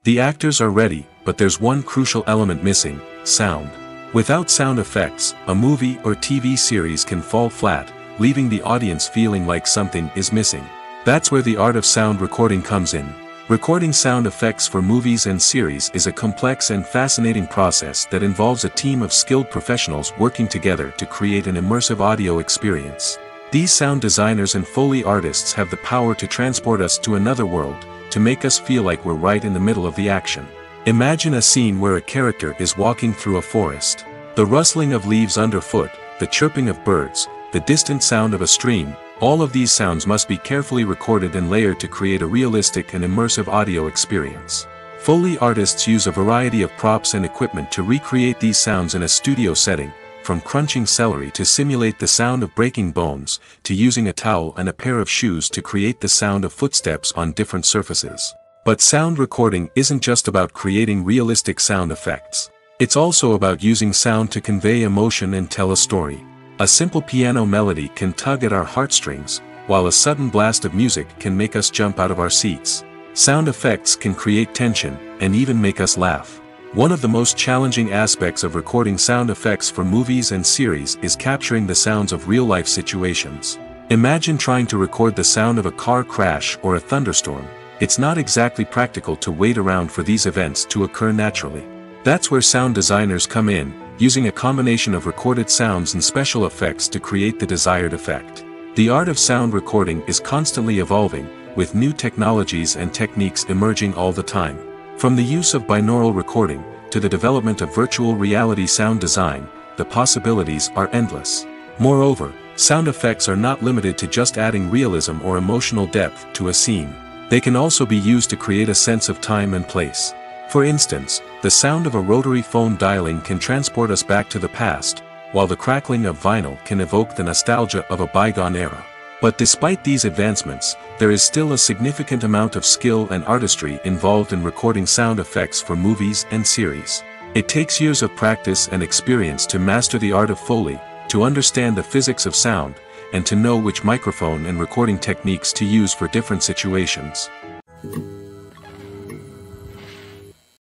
[SPEAKER 2] The actors are ready, but there's one crucial element missing: sound. Without sound effects, a movie or TV series can fall flat, leaving the audience feeling like something is missing. That's where the art of sound recording comes in. Recording sound effects for movies and series is a complex and fascinating process that involves a team of skilled professionals working together to create an immersive audio experience. These sound designers and Foley artists have the power to transport us to another world, to make us feel like we're right in the middle of the action. Imagine a scene where a character is walking through a forest. The rustling of leaves underfoot, the chirping of birds, the distant sound of a stream, all of these sounds must be carefully recorded and layered to create a realistic and immersive audio experience. Foley artists use a variety of props and equipment to recreate these sounds in a studio setting, from crunching celery to simulate the sound of breaking bones, to using a towel and a pair of shoes to create the sound of footsteps on different surfaces. But sound recording isn't just about creating realistic sound effects. It's also about using sound to convey emotion and tell a story. A simple piano melody can tug at our heartstrings, while a sudden blast of music can make us jump out of our seats. Sound effects can create tension, and even make us laugh. One of the most challenging aspects of recording sound effects for movies and series is capturing the sounds of real-life situations. Imagine trying to record the sound of a car crash or a thunderstorm. It's not exactly practical to wait around for these events to occur naturally. That's where sound designers come in, using a combination of recorded sounds and special effects to create the desired effect. The art of sound recording is constantly evolving, with new technologies and techniques emerging all the time. From the use of binaural recording, to the development of virtual reality sound design, the possibilities are endless. Moreover, sound effects are not limited to just adding realism or emotional depth to a scene. They can also be used to create a sense of time and place. For instance, the sound of a rotary phone dialing can transport us back to the past, while the crackling of vinyl can evoke the nostalgia of a bygone era. But despite these advancements, there is still a significant amount of skill and artistry involved in recording sound effects for movies and series. It takes years of practice and experience to master the art of Foley, to understand the physics of sound, and to know which microphone and recording techniques to use for different situations.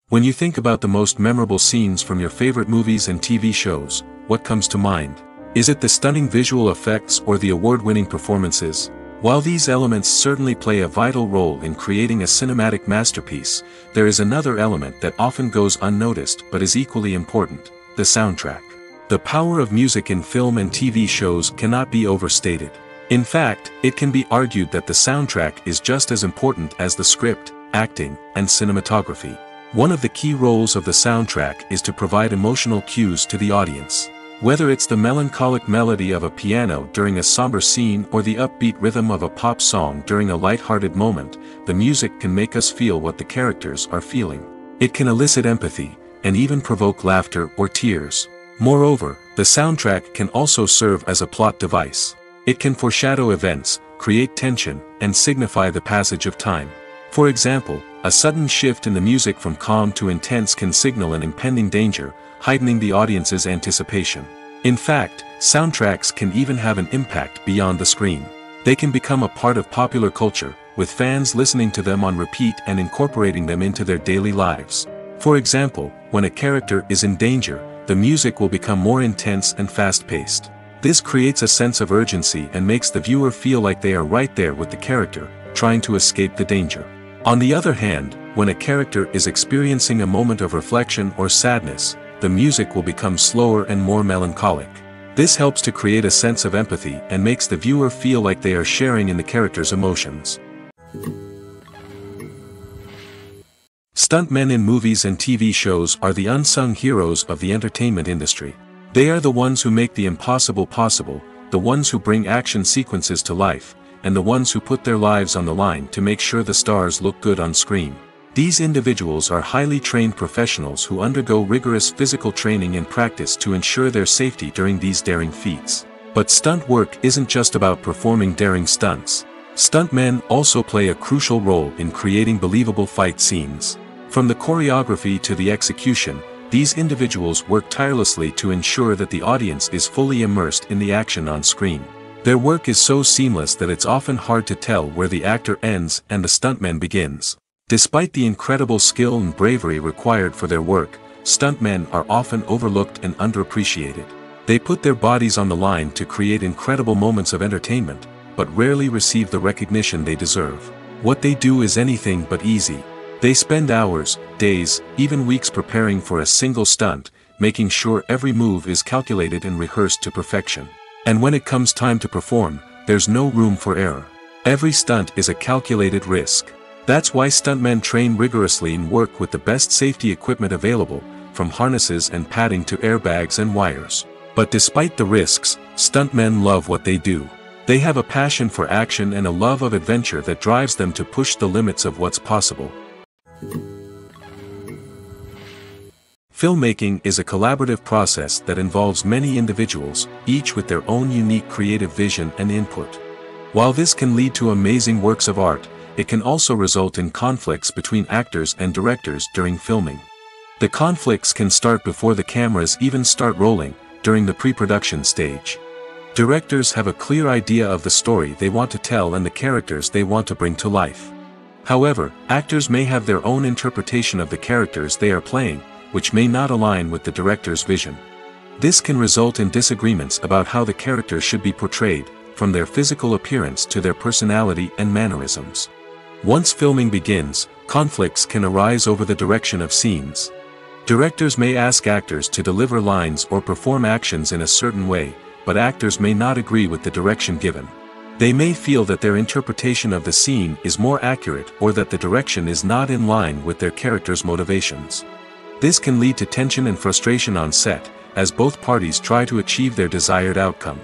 [SPEAKER 2] When you think about the most memorable scenes from your favorite movies and TV shows, what comes to mind? Is it the stunning visual effects or the award-winning performances? While these elements certainly play a vital role in creating a cinematic masterpiece, there is another element that often goes unnoticed but is equally important: the soundtrack. The power of music in film and TV shows cannot be overstated. In fact, it can be argued that the soundtrack is just as important as the script, acting, and cinematography. One of the key roles of the soundtrack is to provide emotional cues to the audience. Whether it's the melancholic melody of a piano during a somber scene or the upbeat rhythm of a pop song during a light-hearted moment, the music can make us feel what the characters are feeling. It can elicit empathy, and even provoke laughter or tears. Moreover, the soundtrack can also serve as a plot device. It can foreshadow events, create tension, and signify the passage of time. For example, a sudden shift in the music from calm to intense can signal an impending danger, heightening the audience's anticipation. In fact, soundtracks can even have an impact beyond the screen. They can become a part of popular culture, with fans listening to them on repeat and incorporating them into their daily lives. For example, when a character is in danger, the music will become more intense and fast-paced. This creates a sense of urgency and makes the viewer feel like they are right there with the character, trying to escape the danger. On the other hand, when a character is experiencing a moment of reflection or sadness, the music will become slower and more melancholic. This helps to create a sense of empathy and makes the viewer feel like they are sharing in the character's emotions. Stuntmen in movies and TV shows are the unsung heroes of the entertainment industry. They are the ones who make the impossible possible, the ones who bring action sequences to life, and the ones who put their lives on the line to make sure the stars look good on screen. These individuals are highly trained professionals who undergo rigorous physical training and practice to ensure their safety during these daring feats. But stunt work isn't just about performing daring stunts. Stuntmen also play a crucial role in creating believable fight scenes. From the choreography to the execution, these individuals work tirelessly to ensure that the audience is fully immersed in the action on screen. Their work is so seamless that it's often hard to tell where the actor ends and the stuntman begins. Despite the incredible skill and bravery required for their work, stuntmen are often overlooked and underappreciated. They put their bodies on the line to create incredible moments of entertainment, but rarely receive the recognition they deserve. What they do is anything but easy. They spend hours, days, even weeks preparing for a single stunt, making sure every move is calculated and rehearsed to perfection. And when it comes time to perform, there's no room for error. Every stunt is a calculated risk. That's why stuntmen train rigorously and work with the best safety equipment available, from harnesses and padding to airbags and wires. But despite the risks, stuntmen love what they do. They have a passion for action and a love of adventure that drives them to push the limits of what's possible. Filmmaking is a collaborative process that involves many individuals, each with their own unique creative vision and input. While this can lead to amazing works of art, it can also result in conflicts between actors and directors during filming. The conflicts can start before the cameras even start rolling, during the pre-production stage. Directors have a clear idea of the story they want to tell and the characters they want to bring to life. However, actors may have their own interpretation of the characters they are playing, which may not align with the director's vision. This can result in disagreements about how the character should be portrayed, from their physical appearance to their personality and mannerisms. Once filming begins, conflicts can arise over the direction of scenes. Directors may ask actors to deliver lines or perform actions in a certain way, but actors may not agree with the direction given. They may feel that their interpretation of the scene is more accurate or that the direction is not in line with their character's motivations. This can lead to tension and frustration on set, as both parties try to achieve their desired outcome.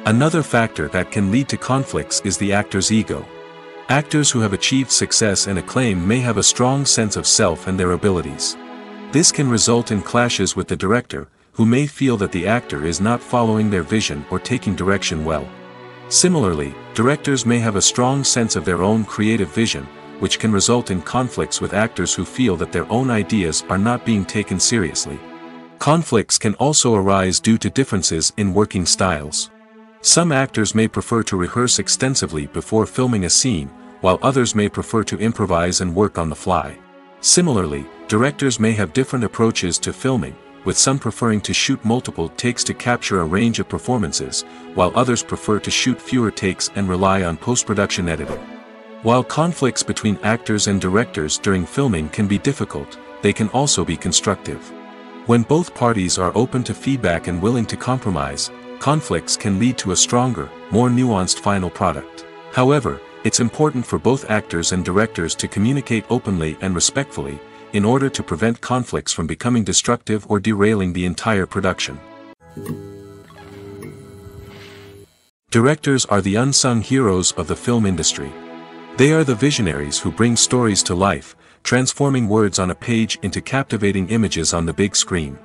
[SPEAKER 2] Another factor that can lead to conflicts is the actor's ego. Actors who have achieved success and acclaim may have a strong sense of self and their abilities. This can result in clashes with the director, who may feel that the actor is not following their vision or taking direction well. Similarly, directors may have a strong sense of their own creative vision, which can result in conflicts with actors who feel that their own ideas are not being taken seriously. Conflicts can also arise due to differences in working styles. Some actors may prefer to rehearse extensively before filming a scene, while others may prefer to improvise and work on the fly. Similarly, directors may have different approaches to filming, with some preferring to shoot multiple takes to capture a range of performances, while others prefer to shoot fewer takes and rely on post-production editing. While conflicts between actors and directors during filming can be difficult, they can also be constructive. When both parties are open to feedback and willing to compromise, conflicts can lead to a stronger, more nuanced final product. However, it's important for both actors and directors to communicate openly and respectfully, in order to prevent conflicts from becoming destructive or derailing the entire production. Directors are the unsung heroes of the film industry. They are the visionaries who bring stories to life, transforming words on a page into captivating images on the big screen.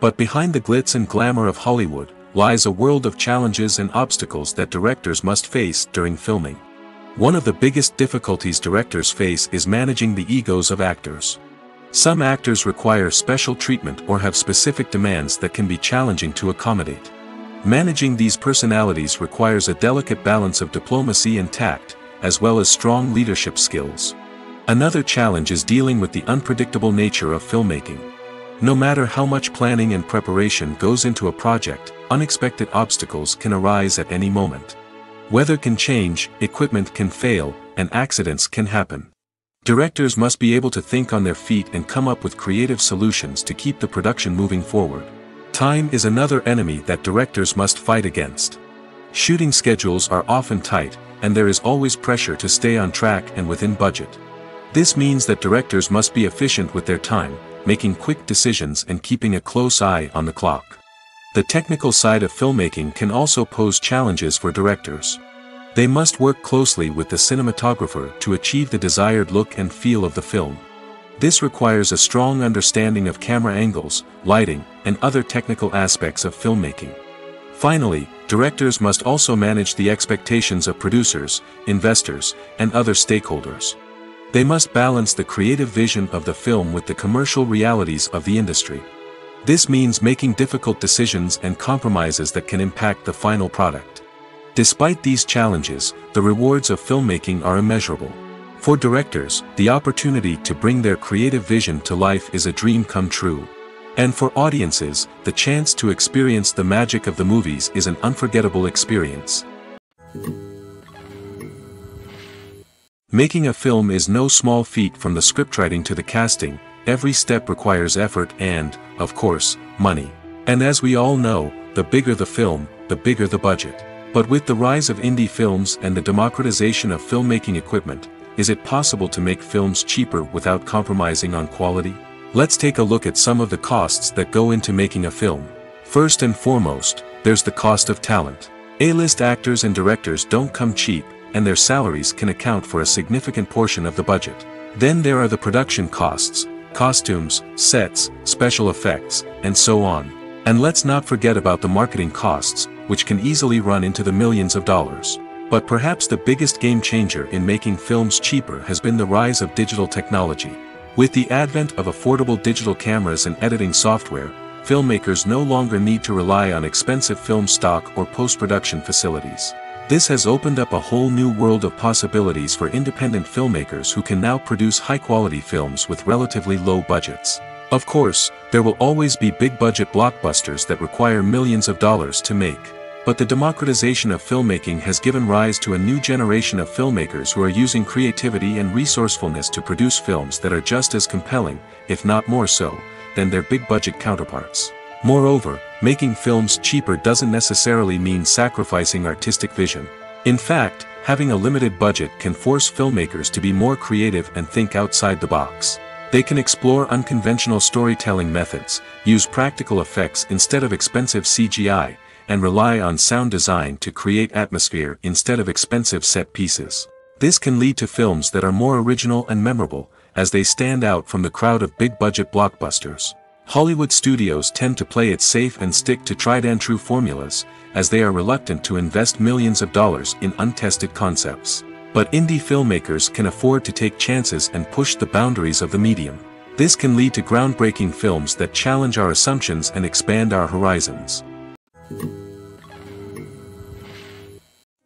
[SPEAKER 2] But behind the glitz and glamour of Hollywood, lies a world of challenges and obstacles that directors must face during filming. One of the biggest difficulties directors face is managing the egos of actors. Some actors require special treatment or have specific demands that can be challenging to accommodate. Managing these personalities requires a delicate balance of diplomacy and tact, as well as strong leadership skills. Another challenge is dealing with the unpredictable nature of filmmaking. No matter how much planning and preparation goes into a project, unexpected obstacles can arise at any moment. Weather can change, equipment can fail, and accidents can happen. Directors must be able to think on their feet and come up with creative solutions to keep the production moving forward. Time is another enemy that directors must fight against. Shooting schedules are often tight, and there is always pressure to stay on track and within budget. This means that directors must be efficient with their time, making quick decisions and keeping a close eye on the clock. The technical side of filmmaking can also pose challenges for directors. They must work closely with the cinematographer to achieve the desired look and feel of the film. This requires a strong understanding of camera angles, lighting, and other technical aspects of filmmaking. Finally, directors must also manage the expectations of producers, investors, and other stakeholders. They must balance the creative vision of the film with the commercial realities of the industry. This means making difficult decisions and compromises that can impact the final product. Despite these challenges, the rewards of filmmaking are immeasurable. For directors, the opportunity to bring their creative vision to life is a dream come true. And for audiences, the chance to experience the magic of the movies is an unforgettable experience. Making a film is no small feat. From the scriptwriting to the casting, every step requires effort and, of course, money. And as we all know, the bigger the film, the bigger the budget. But with the rise of indie films and the democratization of filmmaking equipment, is it possible to make films cheaper without compromising on quality? Let's take a look at some of the costs that go into making a film. First and foremost, there's the cost of talent. A-list actors and directors don't come cheap, and their salaries can account for a significant portion of the budget. Then there are the production costs, costumes, sets, special effects, and so on. And let's not forget about the marketing costs, which can easily run into the millions of dollars. But perhaps the biggest game changer in making films cheaper has been the rise of digital technology. With the advent of affordable digital cameras and editing software, filmmakers no longer need to rely on expensive film stock or post-production facilities. This has opened up a whole new world of possibilities for independent filmmakers who can now produce high-quality films with relatively low budgets. Of course, there will always be big-budget blockbusters that require millions of dollars to make. But the democratization of filmmaking has given rise to a new generation of filmmakers who are using creativity and resourcefulness to produce films that are just as compelling, if not more so, than their big-budget counterparts. Moreover, making films cheaper doesn't necessarily mean sacrificing artistic vision. In fact, having a limited budget can force filmmakers to be more creative and think outside the box. They can explore unconventional storytelling methods, use practical effects instead of expensive CGI, and rely on sound design to create atmosphere instead of expensive set pieces. This can lead to films that are more original and memorable, as they stand out from the crowd of big-budget blockbusters. Hollywood studios tend to play it safe and stick to tried-and-true formulas, as they are reluctant to invest millions of dollars in untested concepts. But indie filmmakers can afford to take chances and push the boundaries of the medium. This can lead to groundbreaking films that challenge our assumptions and expand our horizons.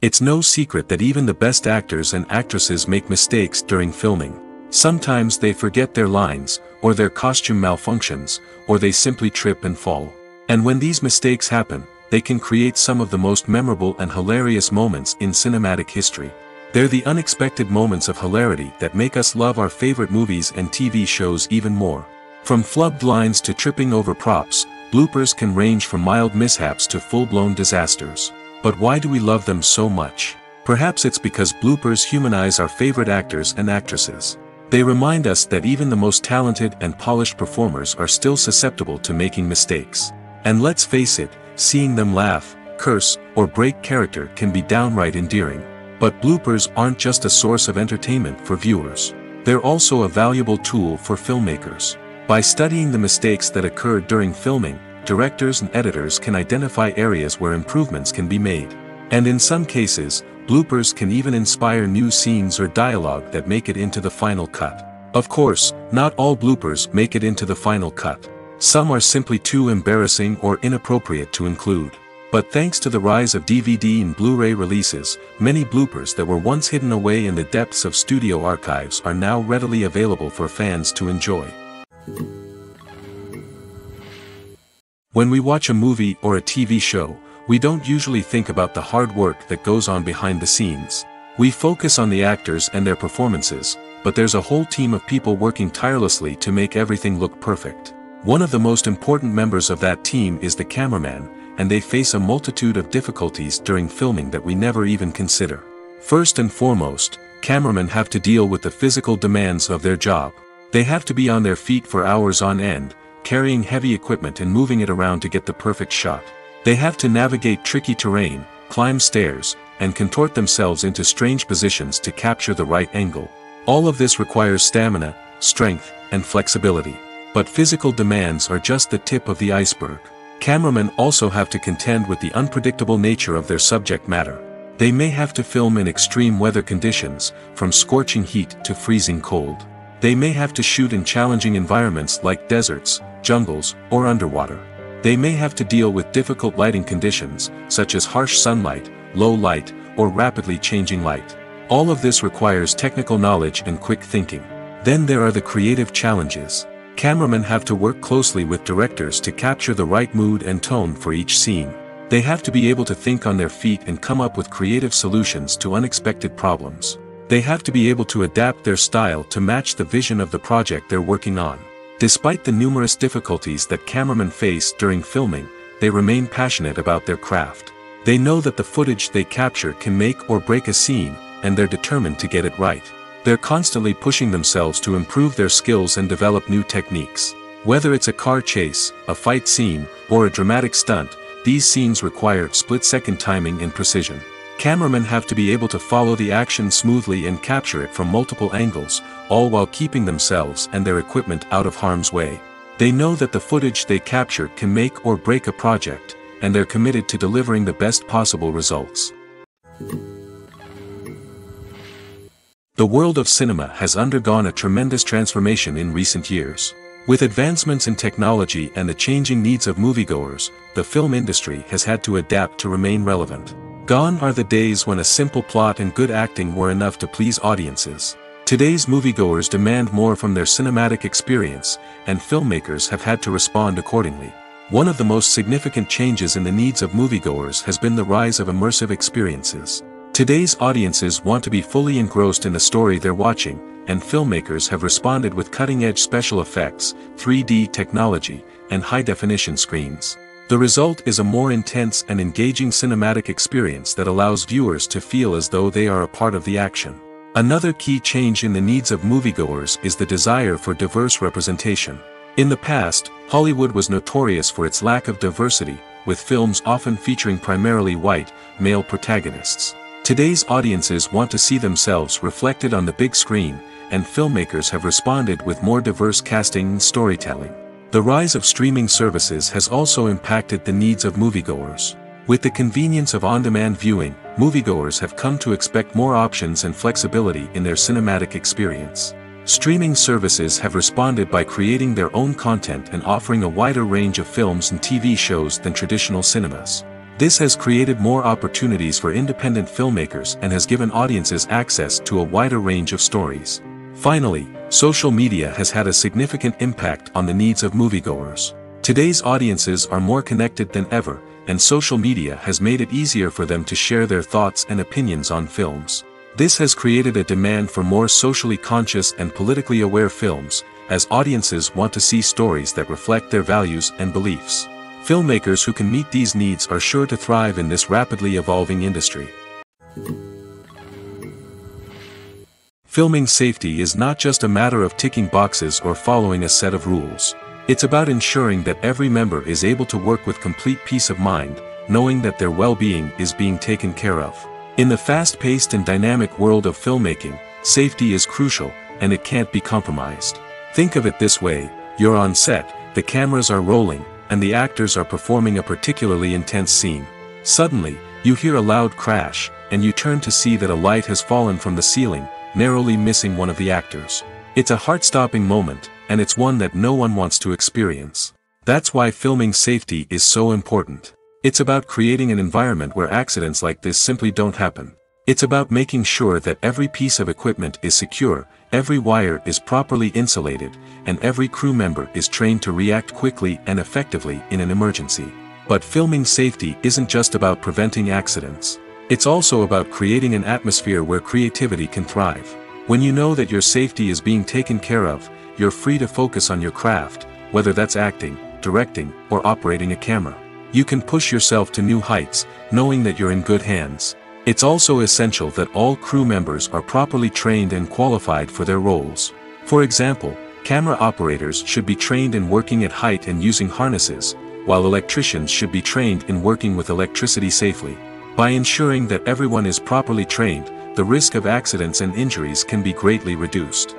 [SPEAKER 2] It's no secret that even the best actors and actresses make mistakes during filming. Sometimes they forget their lines, or their costume malfunctions, or they simply trip and fall. And when these mistakes happen, they can create some of the most memorable and hilarious moments in cinematic history. They're the unexpected moments of hilarity that make us love our favorite movies and TV shows even more. From flubbed lines to tripping over props, bloopers can range from mild mishaps to full-blown disasters. But why do we love them so much? Perhaps it's because bloopers humanize our favorite actors and actresses. They remind us that even the most talented and polished performers are still susceptible to making mistakes. And let's face it, seeing them laugh, curse, or break character can be downright endearing. But bloopers aren't just a source of entertainment for viewers. They're also a valuable tool for filmmakers. By studying the mistakes that occurred during filming, directors and editors can identify areas where improvements can be made. And in some cases, bloopers can even inspire new scenes or dialogue that make it into the final cut. Of course, not all bloopers make it into the final cut. Some are simply too embarrassing or inappropriate to include. But thanks to the rise of DVD and Blu-ray releases, many bloopers that were once hidden away in the depths of studio archives are now readily available for fans to enjoy. When we watch a movie or a TV show, we don't usually think about the hard work that goes on behind the scenes. We focus on the actors and their performances, but there's a whole team of people working tirelessly to make everything look perfect. One of the most important members of that team is the cameraman, and they face a multitude of difficulties during filming that we never even consider. First and foremost, cameramen have to deal with the physical demands of their job. They have to be on their feet for hours on end, carrying heavy equipment and moving it around to get the perfect shot. They have to navigate tricky terrain, climb stairs, and contort themselves into strange positions to capture the right angle. All of this requires stamina, strength, and flexibility. But physical demands are just the tip of the iceberg. Cameramen also have to contend with the unpredictable nature of their subject matter. They may have to film in extreme weather conditions, from scorching heat to freezing cold. They may have to shoot in challenging environments like deserts, jungles, or underwater. They may have to deal with difficult lighting conditions, such as harsh sunlight, low light, or rapidly changing light. All of this requires technical knowledge and quick thinking. Then there are the creative challenges. Cameramen have to work closely with directors to capture the right mood and tone for each scene. They have to be able to think on their feet and come up with creative solutions to unexpected problems. They have to be able to adapt their style to match the vision of the project they're working on. Despite the numerous difficulties that cameramen face during filming, they remain passionate about their craft. They know that the footage they capture can make or break a scene, and they're determined to get it right. They're constantly pushing themselves to improve their skills and develop new techniques. Whether it's a car chase, a fight scene, or a dramatic stunt, these scenes require split-second timing and precision. Cameramen have to be able to follow the action smoothly and capture it from multiple angles, all while keeping themselves and their equipment out of harm's way. They know that the footage they capture can make or break a project, and they're committed to delivering the best possible results. The world of cinema has undergone a tremendous transformation in recent years. With advancements in technology and the changing needs of moviegoers, the film industry has had to adapt to remain relevant. Gone are the days when a simple plot and good acting were enough to please audiences. Today's moviegoers demand more from their cinematic experience, and filmmakers have had to respond accordingly. One of the most significant changes in the needs of moviegoers has been the rise of immersive experiences. Today's audiences want to be fully engrossed in the story they're watching, and filmmakers have responded with cutting-edge special effects, 3D technology, and high-definition screens. The result is a more intense and engaging cinematic experience that allows viewers to feel as though they are a part of the action. Another key change in the needs of moviegoers is the desire for diverse representation. In the past, Hollywood was notorious for its lack of diversity, with films often featuring primarily white, male protagonists. Today's audiences want to see themselves reflected on the big screen, and filmmakers have responded with more diverse casting and storytelling. The rise of streaming services has also impacted the needs of moviegoers. With the convenience of on-demand viewing, moviegoers have come to expect more options and flexibility in their cinematic experience. Streaming services have responded by creating their own content and offering a wider range of films and TV shows than traditional cinemas. This has created more opportunities for independent filmmakers and has given audiences access to a wider range of stories. Finally, social media has had a significant impact on the needs of moviegoers. Today's audiences are more connected than ever, and social media has made it easier for them to share their thoughts and opinions on films. This has created a demand for more socially conscious and politically aware films, as audiences want to see stories that reflect their values and beliefs. Filmmakers who can meet these needs are sure to thrive in this rapidly evolving industry. Filming safety is not just a matter of ticking boxes or following a set of rules. It's about ensuring that every member is able to work with complete peace of mind, knowing that their well-being is being taken care of. In the fast-paced and dynamic world of filmmaking, safety is crucial, and it can't be compromised. Think of it this way: you're on set, the cameras are rolling, and the actors are performing a particularly intense scene. Suddenly, you hear a loud crash, and you turn to see that a light has fallen from the ceiling, narrowly missing one of the actors. It's a heart-stopping moment, and it's one that no one wants to experience. That's why filming safety is so important. It's about creating an environment where accidents like this simply don't happen. It's about making sure that every piece of equipment is secure, every wire is properly insulated, and every crew member is trained to react quickly and effectively in an emergency. But filming safety isn't just about preventing accidents. It's also about creating an atmosphere where creativity can thrive. When you know that your safety is being taken care of, you're free to focus on your craft, whether that's acting, directing, or operating a camera. You can push yourself to new heights, knowing that you're in good hands. It's also essential that all crew members are properly trained and qualified for their roles. For example, camera operators should be trained in working at height and using harnesses, while electricians should be trained in working with electricity safely. By ensuring that everyone is properly trained, the risk of accidents and injuries can be greatly reduced.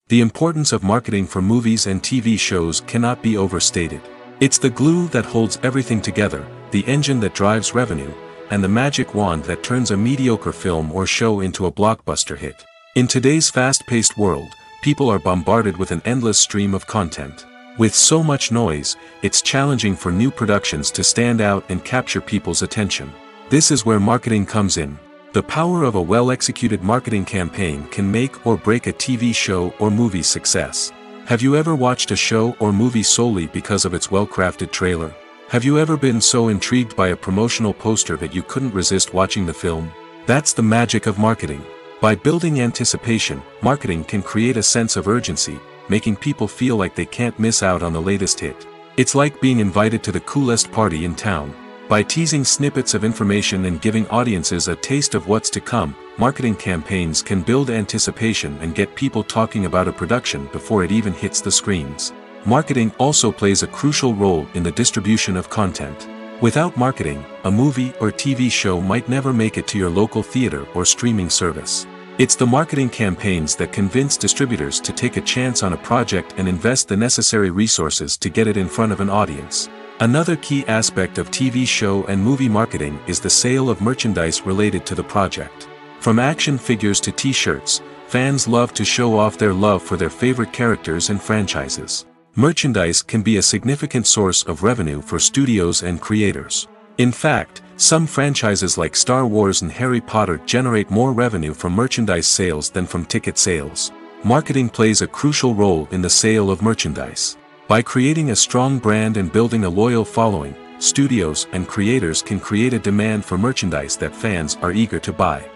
[SPEAKER 2] The importance of marketing for movies and TV shows cannot be overstated. It's the glue that holds everything together, the engine that drives revenue, and the magic wand that turns a mediocre film or show into a blockbuster hit. In today's fast-paced world, people are bombarded with an endless stream of content. With so much noise, it's challenging for new productions to stand out and capture people's attention. This is where marketing comes in. The power of a well-executed marketing campaign can make or break a TV show or movie's success. Have you ever watched a show or movie solely because of its well-crafted trailer? Have you ever been so intrigued by a promotional poster that you couldn't resist watching the film? That's the magic of marketing. By building anticipation, marketing can create a sense of urgency, making people feel like they can't miss out on the latest hit. It's like being invited to the coolest party in town. By teasing snippets of information and giving audiences a taste of what's to come, marketing campaigns can build anticipation and get people talking about a production before it even hits the screens. Marketing also plays a crucial role in the distribution of content. Without marketing, a movie or TV show might never make it to your local theater or streaming service. It's the marketing campaigns that convince distributors to take a chance on a project and invest the necessary resources to get it in front of an audience. Another key aspect of TV show and movie marketing is the sale of merchandise related to the project. From action figures to t-shirts, fans love to show off their love for their favorite characters and franchises. Merchandise can be a significant source of revenue for studios and creators. In fact, some franchises like Star Wars and Harry Potter generate more revenue from merchandise sales than from ticket sales. Marketing plays a crucial role in the sale of merchandise. By creating a strong brand and building a loyal following, studios and creators can create a demand for merchandise that fans are eager to buy.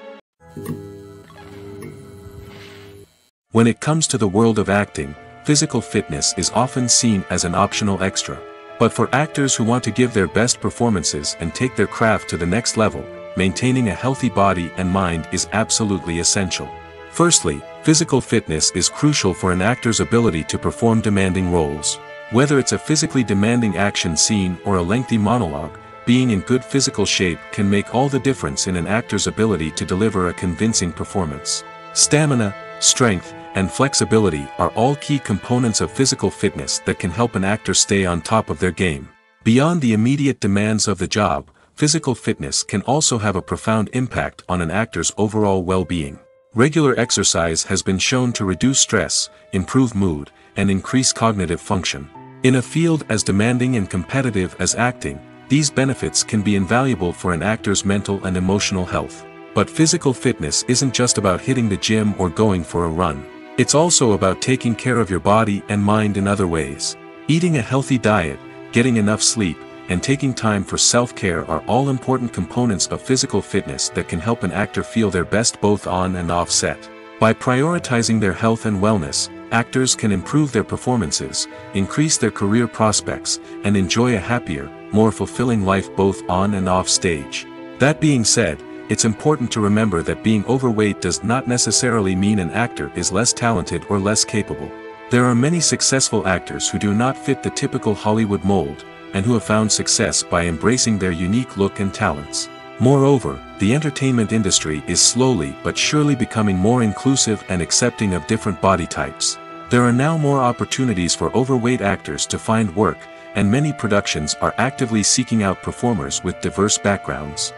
[SPEAKER 2] When it comes to the world of acting, physical fitness is often seen as an optional extra. But for actors who want to give their best performances and take their craft to the next level, maintaining a healthy body and mind is absolutely essential. Firstly, physical fitness is crucial for an actor's ability to perform demanding roles. Whether it's a physically demanding action scene or a lengthy monologue, being in good physical shape can make all the difference in an actor's ability to deliver a convincing performance. Stamina, strength, and flexibility are all key components of physical fitness that can help an actor stay on top of their game. Beyond the immediate demands of the job, physical fitness can also have a profound impact on an actor's overall well-being. Regular exercise has been shown to reduce stress, improve mood, and increase cognitive function. In a field as demanding and competitive as acting, these benefits can be invaluable for an actor's mental and emotional health. But physical fitness isn't just about hitting the gym or going for a run. It's also about taking care of your body and mind in other ways. Eating a healthy diet, getting enough sleep, and taking time for self-care are all important components of physical fitness that can help an actor feel their best both on and off set. By prioritizing their health and wellness, actors can improve their performances, increase their career prospects, and enjoy a happier, more fulfilling life both on and off stage. That being said, it's important to remember that being overweight does not necessarily mean an actor is less talented or less capable. There are many successful actors who do not fit the typical Hollywood mold, and who have found success by embracing their unique look and talents. Moreover, the entertainment industry is slowly but surely becoming more inclusive and accepting of different body types. There are now more opportunities for overweight actors to find work, and many productions are actively seeking out performers with diverse backgrounds.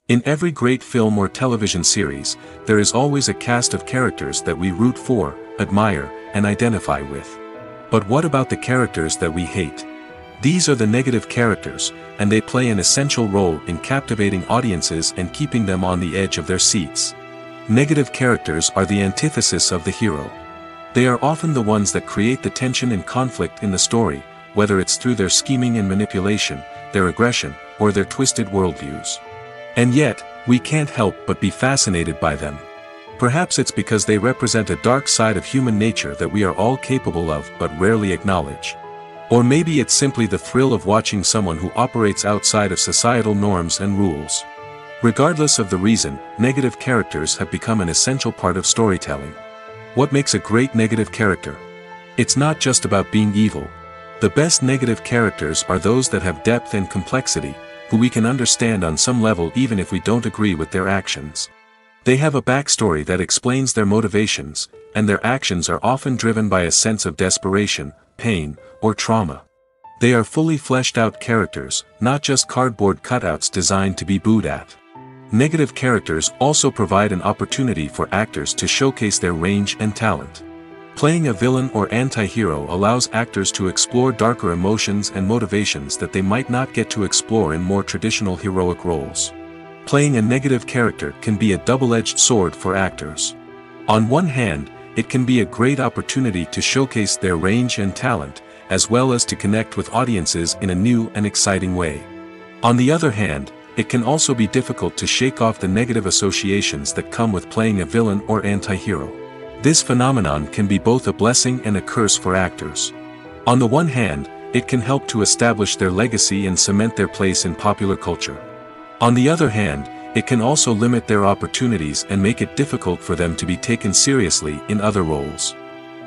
[SPEAKER 2] In every great film or television series, there is always a cast of characters that we root for, admire, and identify with. But what about the characters that we hate? These are the negative characters, and they play an essential role in captivating audiences and keeping them on the edge of their seats. Negative characters are the antithesis of the hero. They are often the ones that create the tension and conflict in the story, whether it's through their scheming and manipulation, their aggression, or their twisted worldviews. And yet, we can't help but be fascinated by them. Perhaps it's because they represent a dark side of human nature that we are all capable of but rarely acknowledge. Or maybe it's simply the thrill of watching someone who operates outside of societal norms and rules. Regardless of the reason, negative characters have become an essential part of storytelling. What makes a great negative character? It's not just about being evil. The best negative characters are those that have depth and complexity, who we can understand on some level even if we don't agree with their actions. They have a backstory that explains their motivations, and their actions are often driven by a sense of desperation, pain, or trauma. They are fully fleshed out characters, not just cardboard cutouts designed to be booed at. Negative characters also provide an opportunity for actors to showcase their range and talent. Playing a villain or anti-hero allows actors to explore darker emotions and motivations that they might not get to explore in more traditional heroic roles. Playing a negative character can be a double-edged sword for actors. On one hand, it can be a great opportunity to showcase their range and talent, as well as to connect with audiences in a new and exciting way. On the other hand, it can also be difficult to shake off the negative associations that come with playing a villain or anti-hero. This phenomenon can be both a blessing and a curse for actors. On the one hand, it can help to establish their legacy and cement their place in popular culture. On the other hand, it can also limit their opportunities and make it difficult for them to be taken seriously in other roles.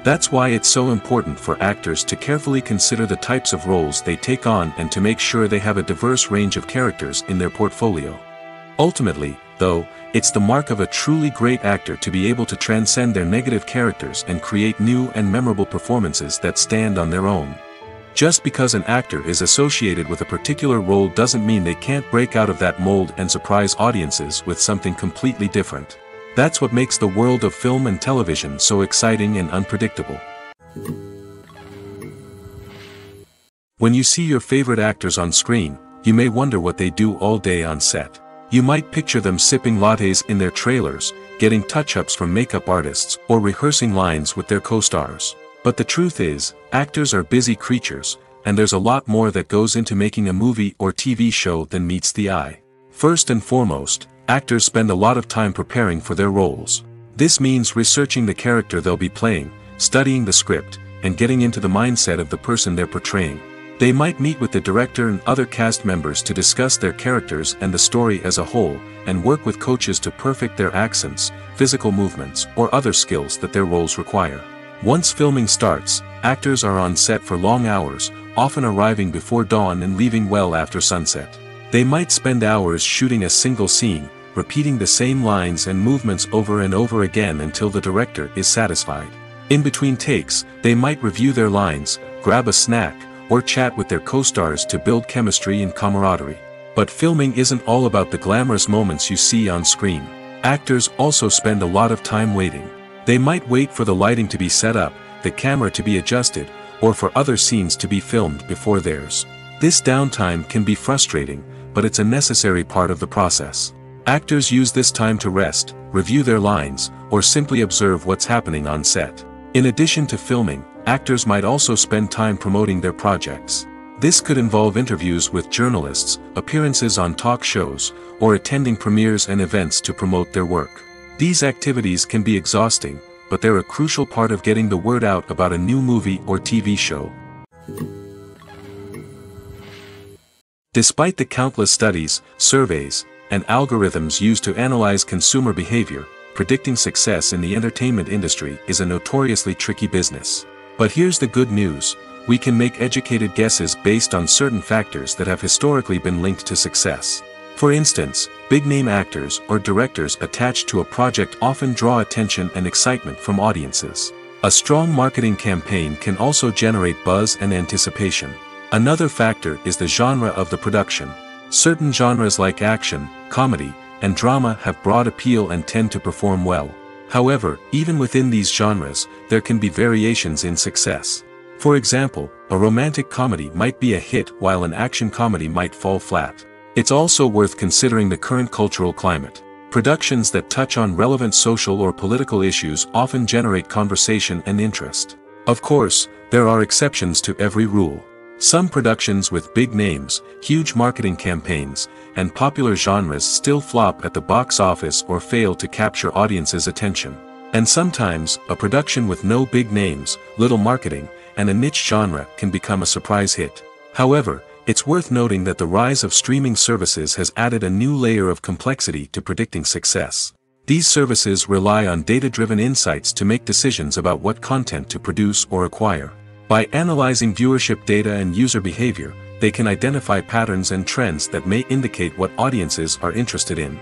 [SPEAKER 2] That's why it's so important for actors to carefully consider the types of roles they take on and to make sure they have a diverse range of characters in their portfolio. Ultimately, though, it's the mark of a truly great actor to be able to transcend their negative characters and create new and memorable performances that stand on their own. Just because an actor is associated with a particular role doesn't mean they can't break out of that mold and surprise audiences with something completely different. That's what makes the world of film and television so exciting and unpredictable. When you see your favorite actors on screen, you may wonder what they do all day on set. You might picture them sipping lattes in their trailers, getting touch-ups from makeup artists, or rehearsing lines with their co-stars. But the truth is, actors are busy creatures, and there's a lot more that goes into making a movie or TV show than meets the eye. First and foremost, actors spend a lot of time preparing for their roles. This means researching the character they'll be playing, studying the script, and getting into the mindset of the person they're portraying. They might meet with the director and other cast members to discuss their characters and the story as a whole, and work with coaches to perfect their accents, physical movements, or other skills that their roles require. Once filming starts, actors are on set for long hours, often arriving before dawn and leaving well after sunset. They might spend hours shooting a single scene, repeating the same lines and movements over and over again until the director is satisfied. In between takes, they might review their lines, grab a snack, or chat with their co-stars to build chemistry and camaraderie. But filming isn't all about the glamorous moments you see on screen. Actors also spend a lot of time waiting. They might wait for the lighting to be set up, the camera to be adjusted, or for other scenes to be filmed before theirs. This downtime can be frustrating, but it's a necessary part of the process. Actors use this time to rest, review their lines, or simply observe what's happening on set. In addition to filming, actors might also spend time promoting their projects. This could involve interviews with journalists, appearances on talk shows, or attending premieres and events to promote their work. These activities can be exhausting, but they're a crucial part of getting the word out about a new movie or TV show. Despite the countless studies, surveys, and algorithms used to analyze consumer behavior, predicting success in the entertainment industry is a notoriously tricky business. But here's the good news: we can make educated guesses based on certain factors that have historically been linked to success. For instance, big-name actors or directors attached to a project often draw attention and excitement from audiences. A strong marketing campaign can also generate buzz and anticipation. Another factor is the genre of the production. Certain genres like action, comedy, and drama have broad appeal and tend to perform well. However, even within these genres, there can be variations in success. For example, A romantic comedy might be a hit while an action comedy might fall flat. It's also worth considering the current cultural climate. Productions that touch on relevant social or political issues often generate conversation and interest. Of course, there are exceptions to every rule. Some productions with big names, huge marketing campaigns, and popular genres still flop at the box office or fail to capture audiences' attention. And sometimes, a production with no big names, little marketing, and a niche genre can become a surprise hit. However, it's worth noting that the rise of streaming services has added a new layer of complexity to predicting success. These services rely on data-driven insights to make decisions about what content to produce or acquire. By analyzing viewership data and user behavior, they can identify patterns and trends that may indicate what audiences are interested in.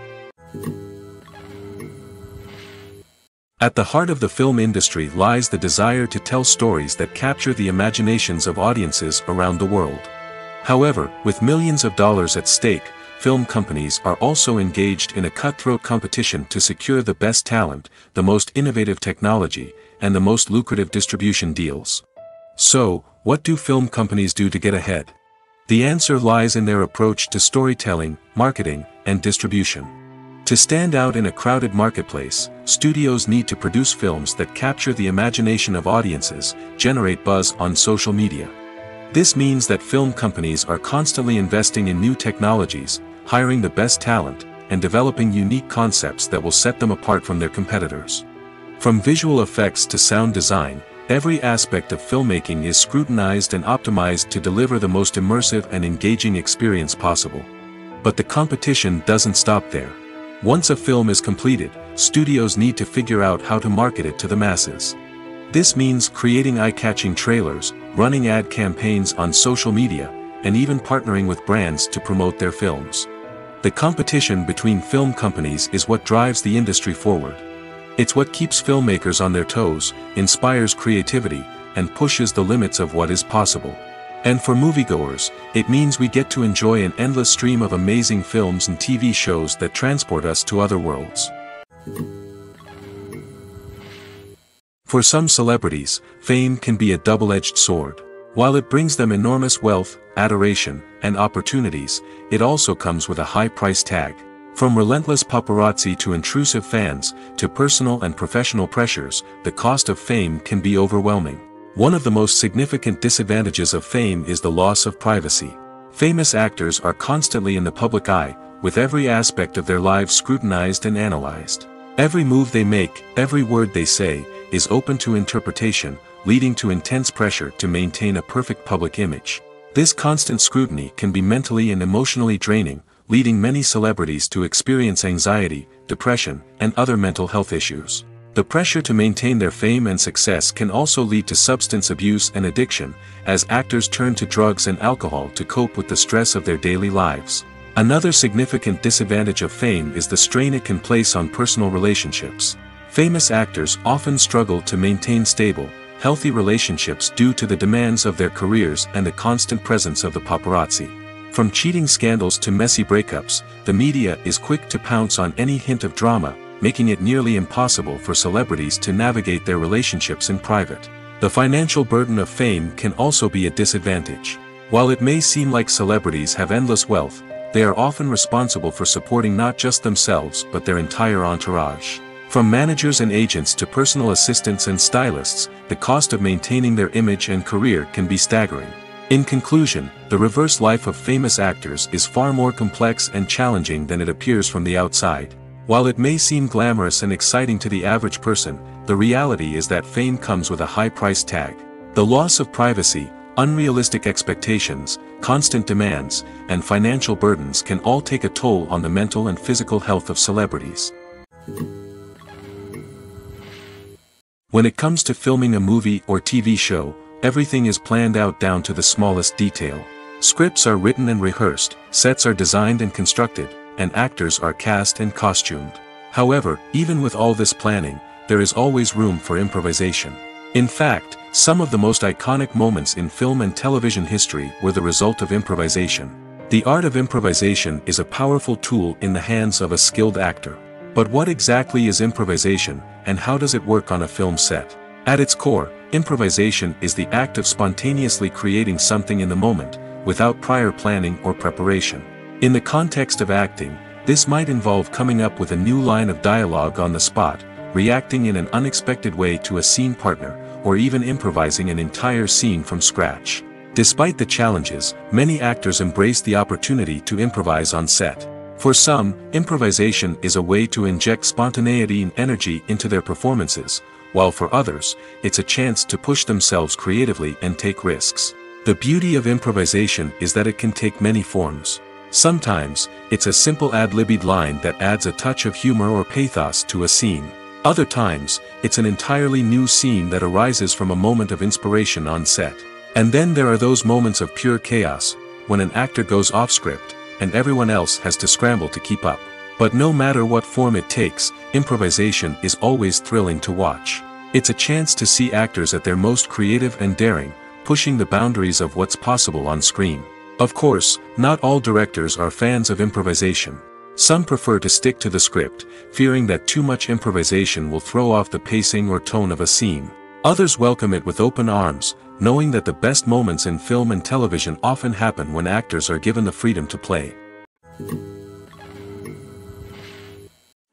[SPEAKER 2] At the heart of the film industry lies the desire to tell stories that capture the imaginations of audiences around the world. However, with millions of dollars at stake, film companies are also engaged in a cutthroat competition to secure the best talent, the most innovative technology, and the most lucrative distribution deals. So, what do film companies do to get ahead? The answer lies in their approach to storytelling, marketing, and distribution. To stand out in a crowded marketplace, studios need to produce films that capture the imagination of audiences, generate buzz on social media. This means that film companies are constantly investing in new technologies, hiring the best talent, and developing unique concepts that will set them apart from their competitors. From visual effects to sound design, every aspect of filmmaking is scrutinized and optimized to deliver the most immersive and engaging experience possible. But the competition doesn't stop there. Once a film is completed, studios need to figure out how to market it to the masses. This means creating eye-catching trailers, running ad campaigns on social media, and even partnering with brands to promote their films. The competition between film companies is what drives the industry forward. It's what keeps filmmakers on their toes, inspires creativity, and pushes the limits of what is possible. And for moviegoers, it means we get to enjoy an endless stream of amazing films and TV shows that transport us to other worlds. For some celebrities, fame can be a double-edged sword. While it brings them enormous wealth, adoration, and opportunities, it also comes with a high price tag. From relentless paparazzi to intrusive fans, to personal and professional pressures, the cost of fame can be overwhelming. One of the most significant disadvantages of fame is the loss of privacy. Famous actors are constantly in the public eye, with every aspect of their lives scrutinized and analyzed. Every move they make, every word they say, is open to interpretation, leading to intense pressure to maintain a perfect public image. This constant scrutiny can be mentally and emotionally draining, leading many celebrities to experience anxiety, depression, and other mental health issues. The pressure to maintain their fame and success can also lead to substance abuse and addiction, as actors turn to drugs and alcohol to cope with the stress of their daily lives. Another significant disadvantage of fame is the strain it can place on personal relationships. Famous actors often struggle to maintain stable, healthy relationships due to the demands of their careers and the constant presence of the paparazzi. From cheating scandals to messy breakups, the media is quick to pounce on any hint of drama, making it nearly impossible for celebrities to navigate their relationships in private. The financial burden of fame can also be a disadvantage. While it may seem like celebrities have endless wealth, they are often responsible for supporting not just themselves but their entire entourage. From managers and agents to personal assistants and stylists, the cost of maintaining their image and career can be staggering. In conclusion, the reverse life of famous actors is far more complex and challenging than it appears from the outside. While it may seem glamorous and exciting to the average person, the reality is that fame comes with a high price tag. The loss of privacy, unrealistic expectations, constant demands, and financial burdens can all take a toll on the mental and physical health of celebrities. When it comes to filming a movie or TV show, everything is planned out down to the smallest detail. Scripts are written and rehearsed, sets are designed and constructed, and actors are cast and costumed. However, even with all this planning, there is always room for improvisation. In fact, some of the most iconic moments in film and television history were the result of improvisation. The art of improvisation is a powerful tool in the hands of a skilled actor. But what exactly is improvisation, and how does it work on a film set? At its core, improvisation is the act of spontaneously creating something in the moment, without prior planning or preparation. In the context of acting, this might involve coming up with a new line of dialogue on the spot, reacting in an unexpected way to a scene partner, or even improvising an entire scene from scratch. Despite the challenges, many actors embrace the opportunity to improvise on set. For some, improvisation is a way to inject spontaneity and energy into their performances, while for others, it's a chance to push themselves creatively and take risks. The beauty of improvisation is that it can take many forms. Sometimes, it's a simple ad-libbed line that adds a touch of humor or pathos to a scene. Other times, it's an entirely new scene that arises from a moment of inspiration on set. And then there are those moments of pure chaos, when an actor goes off script, and everyone else has to scramble to keep up. But no matter what form it takes, improvisation is always thrilling to watch. It's a chance to see actors at their most creative and daring, pushing the boundaries of what's possible on screen. Of course, not all directors are fans of improvisation. Some prefer to stick to the script, fearing that too much improvisation will throw off the pacing or tone of a scene. Others welcome it with open arms, knowing that the best moments in film and television often happen when actors are given the freedom to play.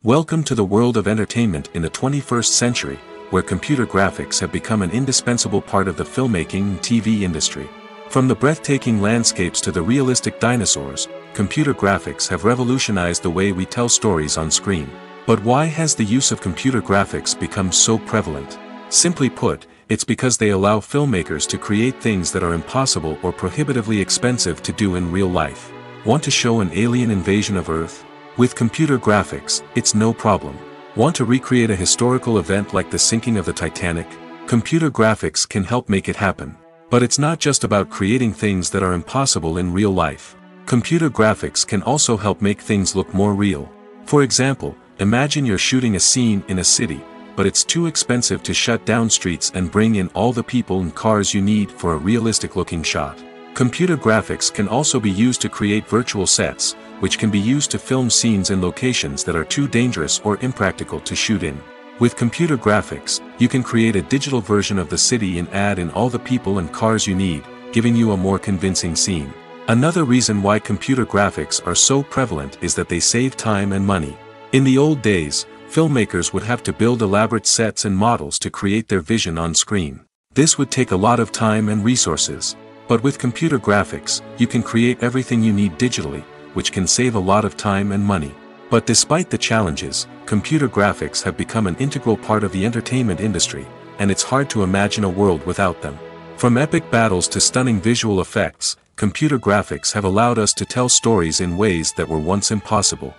[SPEAKER 2] Welcome to the world of entertainment in the 21st century, where computer graphics have become an indispensable part of the filmmaking and TV industry. From the breathtaking landscapes to the realistic dinosaurs, computer graphics have revolutionized the way we tell stories on screen. But why has the use of computer graphics become so prevalent? Simply put, it's because they allow filmmakers to create things that are impossible or prohibitively expensive to do in real life. Want to show an alien invasion of Earth? With computer graphics, it's no problem. Want to recreate a historical event like the sinking of the Titanic? Computer graphics can help make it happen. But it's not just about creating things that are impossible in real life. Computer graphics can also help make things look more real. For example, imagine you're shooting a scene in a city, but it's too expensive to shut down streets and bring in all the people and cars you need for a realistic-looking shot. Computer graphics can also be used to create virtual sets, which can be used to film scenes in locations that are too dangerous or impractical to shoot in. With computer graphics, you can create a digital version of the city and add in all the people and cars you need, giving you a more convincing scene. Another reason why computer graphics are so prevalent is that they save time and money. In the old days, filmmakers would have to build elaborate sets and models to create their vision on screen. This would take a lot of time and resources. But with computer graphics, you can create everything you need digitally, which can save a lot of time and money. But despite the challenges, computer graphics have become an integral part of the entertainment industry, and it's hard to imagine a world without them. From epic battles to stunning visual effects, computer graphics have allowed us to tell stories in ways that were once impossible.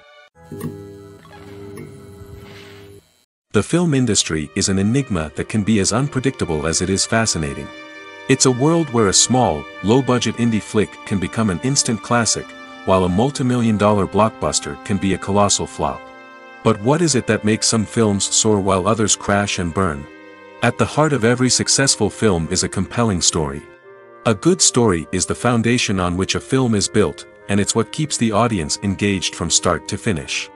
[SPEAKER 2] The film industry is an enigma that can be as unpredictable as it is fascinating. It's a world where a small, low-budget indie flick can become an instant classic, while a multi-million-dollar blockbuster can be a colossal flop. But what is it that makes some films soar while others crash and burn? At the heart of every successful film is a compelling story. A good story is the foundation on which a film is built, and it's what keeps the audience engaged from start to finish.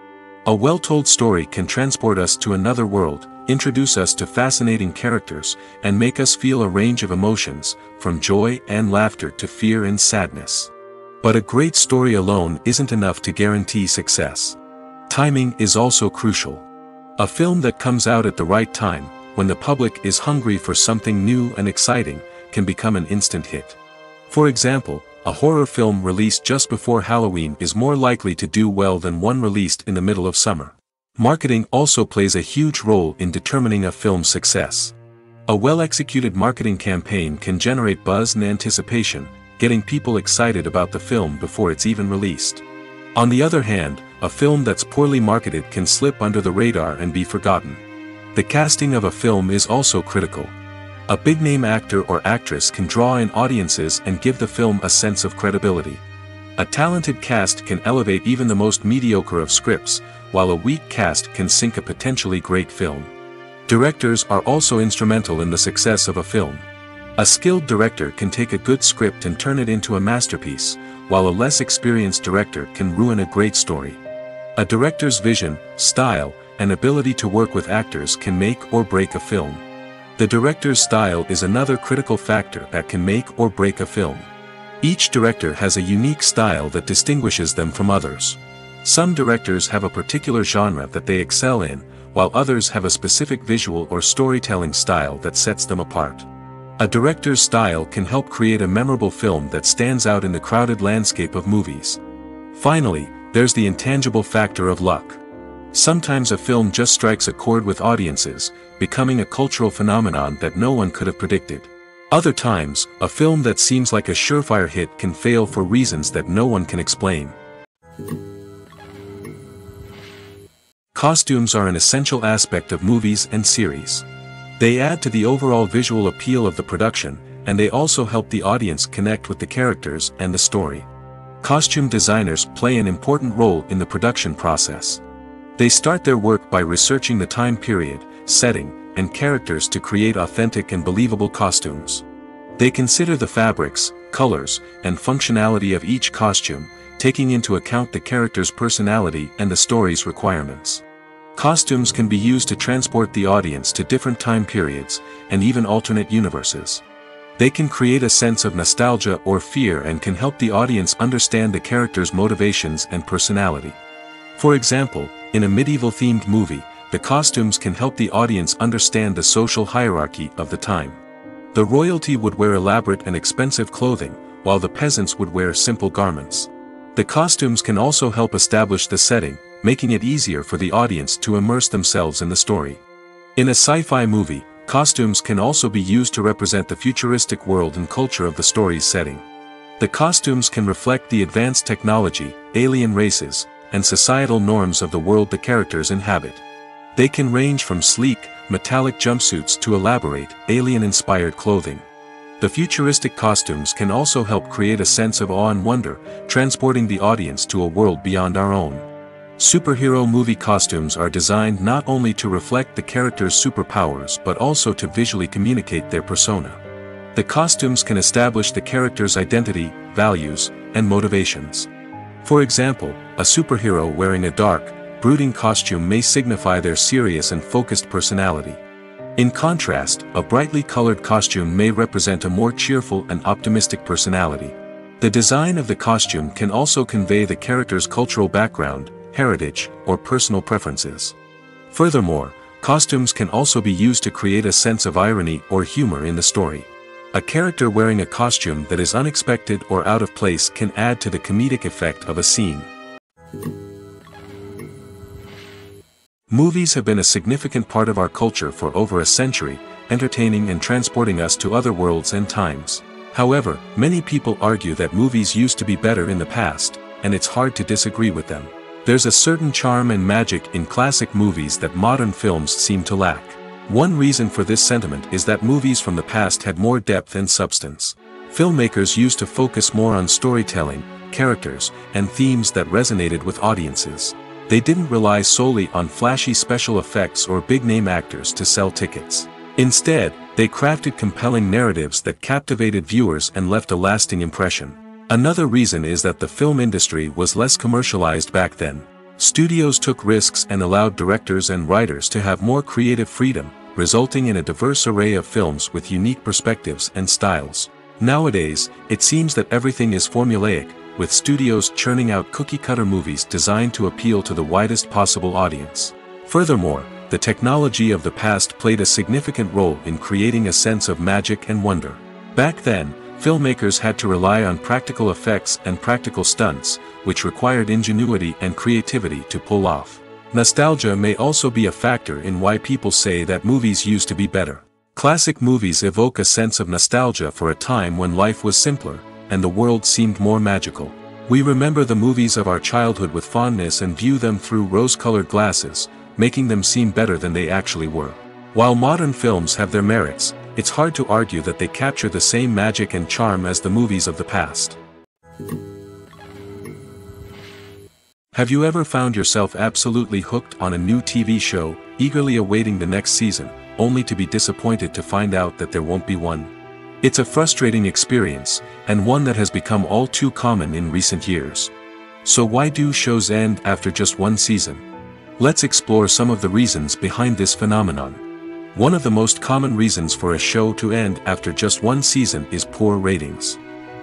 [SPEAKER 2] A well-told story can transport us to another world, introduce us to fascinating characters, and make us feel a range of emotions, from joy and laughter to fear and sadness. But a great story alone isn't enough to guarantee success. Timing is also crucial. A film that comes out at the right time, when the public is hungry for something new and exciting, can become an instant hit. For example, a horror film released just before Halloween is more likely to do well than one released in the middle of summer. Marketing also plays a huge role in determining a film's success. A well-executed marketing campaign can generate buzz and anticipation, getting people excited about the film before it's even released. On the other hand, a film that's poorly marketed can slip under the radar and be forgotten. The casting of a film is also critical. A big-name actor or actress can draw in audiences and give the film a sense of credibility. A talented cast can elevate even the most mediocre of scripts, while a weak cast can sink a potentially great film. Directors are also instrumental in the success of a film. A skilled director can take a good script and turn it into a masterpiece, while a less experienced director can ruin a great story. A director's vision, style, and ability to work with actors can make or break a film. The director's style is another critical factor that can make or break a film. Each director has a unique style that distinguishes them from others. Some directors have a particular genre that they excel in, while others have a specific visual or storytelling style that sets them apart. A director's style can help create a memorable film that stands out in the crowded landscape of movies. Finally, there's the intangible factor of luck. Sometimes a film just strikes a chord with audiences, becoming a cultural phenomenon that no one could have predicted. Other times, a film that seems like a surefire hit can fail for reasons that no one can explain. Costumes are an essential aspect of movies and series. They add to the overall visual appeal of the production, and they also help the audience connect with the characters and the story. Costume designers play an important role in the production process. They start their work by researching the time period, setting, and characters to create authentic and believable costumes. They consider the fabrics, colors, and functionality of each costume, taking into account the character's personality and the story's requirements. Costumes can be used to transport the audience to different time periods, and even alternate universes. They can create a sense of nostalgia or fear and can help the audience understand the character's motivations and personality. For example, in a medieval-themed movie, the costumes can help the audience understand the social hierarchy of the time. The royalty would wear elaborate and expensive clothing, while the peasants would wear simple garments. The costumes can also help establish the setting, making it easier for the audience to immerse themselves in the story. In a sci-fi movie, costumes can also be used to represent the futuristic world and culture of the story's setting. The costumes can reflect the advanced technology, alien races, and societal norms of the world the characters inhabit. They can range from sleek, metallic jumpsuits to elaborate, alien-inspired clothing. The futuristic costumes can also help create a sense of awe and wonder, transporting the audience to a world beyond our own. Superhero movie costumes are designed not only to reflect the character's superpowers but also to visually communicate their persona. The costumes can establish the character's identity, values, and motivations. For example, a superhero wearing a dark, brooding costume may signify their serious and focused personality. In contrast, a brightly colored costume may represent a more cheerful and optimistic personality. The design of the costume can also convey the character's cultural background, heritage, or personal preferences. Furthermore, costumes can also be used to create a sense of irony or humor in the story. A character wearing a costume that is unexpected or out of place can add to the comedic effect of a scene. Movies have been a significant part of our culture for over a century, entertaining and transporting us to other worlds and times. However, many people argue that movies used to be better in the past, and it's hard to disagree with them. There's a certain charm and magic in classic movies that modern films seem to lack. One reason for this sentiment is that movies from the past had more depth and substance. Filmmakers used to focus more on storytelling, characters, and themes that resonated with audiences. They didn't rely solely on flashy special effects or big-name actors to sell tickets. Instead, they crafted compelling narratives that captivated viewers and left a lasting impression. Another reason is that the film industry was less commercialized back then. Studios took risks and allowed directors and writers to have more creative freedom, resulting in a diverse array of films with unique perspectives and styles. Nowadays, it seems that everything is formulaic, with studios churning out cookie-cutter movies designed to appeal to the widest possible audience. Furthermore, the technology of the past played a significant role in creating a sense of magic and wonder. Back then, filmmakers had to rely on practical effects and practical stunts, which required ingenuity and creativity to pull off. Nostalgia may also be a factor in why people say that movies used to be better. Classic movies evoke a sense of nostalgia for a time when life was simpler, and the world seemed more magical. We remember the movies of our childhood with fondness and view them through rose-colored glasses, making them seem better than they actually were. While modern films have their merits, it's hard to argue that they capture the same magic and charm as the movies of the past. Have you ever found yourself absolutely hooked on a new TV show, eagerly awaiting the next season, only to be disappointed to find out that there won't be one? It's a frustrating experience, and one that has become all too common in recent years. So why do shows end after just one season? Let's explore some of the reasons behind this phenomenon. One of the most common reasons for a show to end after just one season is poor ratings.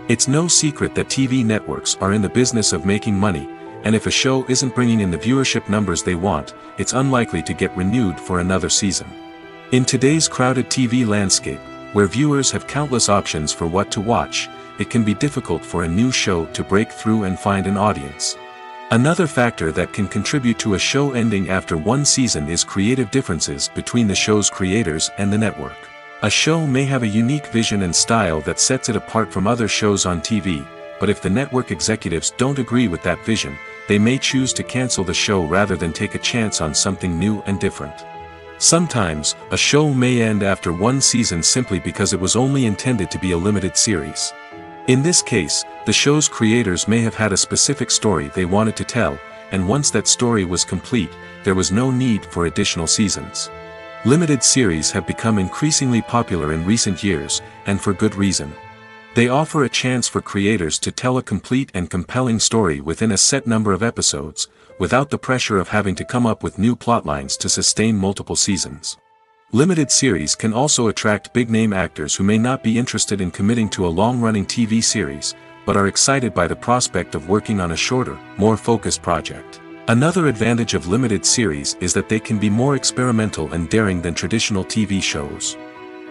[SPEAKER 2] It's no secret that TV networks are in the business of making money, and if a show isn't bringing in the viewership numbers they want, it's unlikely to get renewed for another season. In today's crowded TV landscape, where viewers have countless options for what to watch, it can be difficult for a new show to break through and find an audience. Another factor that can contribute to a show ending after one season is creative differences between the show's creators and the network. A show may have a unique vision and style that sets it apart from other shows on TV, but if the network executives don't agree with that vision, they may choose to cancel the show rather than take a chance on something new and different. Sometimes, a show may end after one season simply because it was only intended to be a limited series. In this case, the show's creators may have had a specific story they wanted to tell, and once that story was complete, there was no need for additional seasons. Limited series have become increasingly popular in recent years, and for good reason. They offer a chance for creators to tell a complete and compelling story within a set number of episodes, without the pressure of having to come up with new plotlines to sustain multiple seasons. Limited series can also attract big-name actors who may not be interested in committing to a long-running TV series, but are excited by the prospect of working on a shorter, more focused project. Another advantage of limited series is that they can be more experimental and daring than traditional TV shows.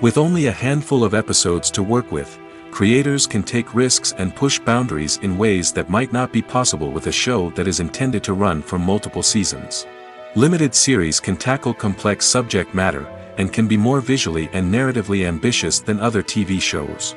[SPEAKER 2] With only a handful of episodes to work with, creators can take risks and push boundaries in ways that might not be possible with a show that is intended to run for multiple seasons. Limited series can tackle complex subject matter, and can be more visually and narratively ambitious than other TV shows.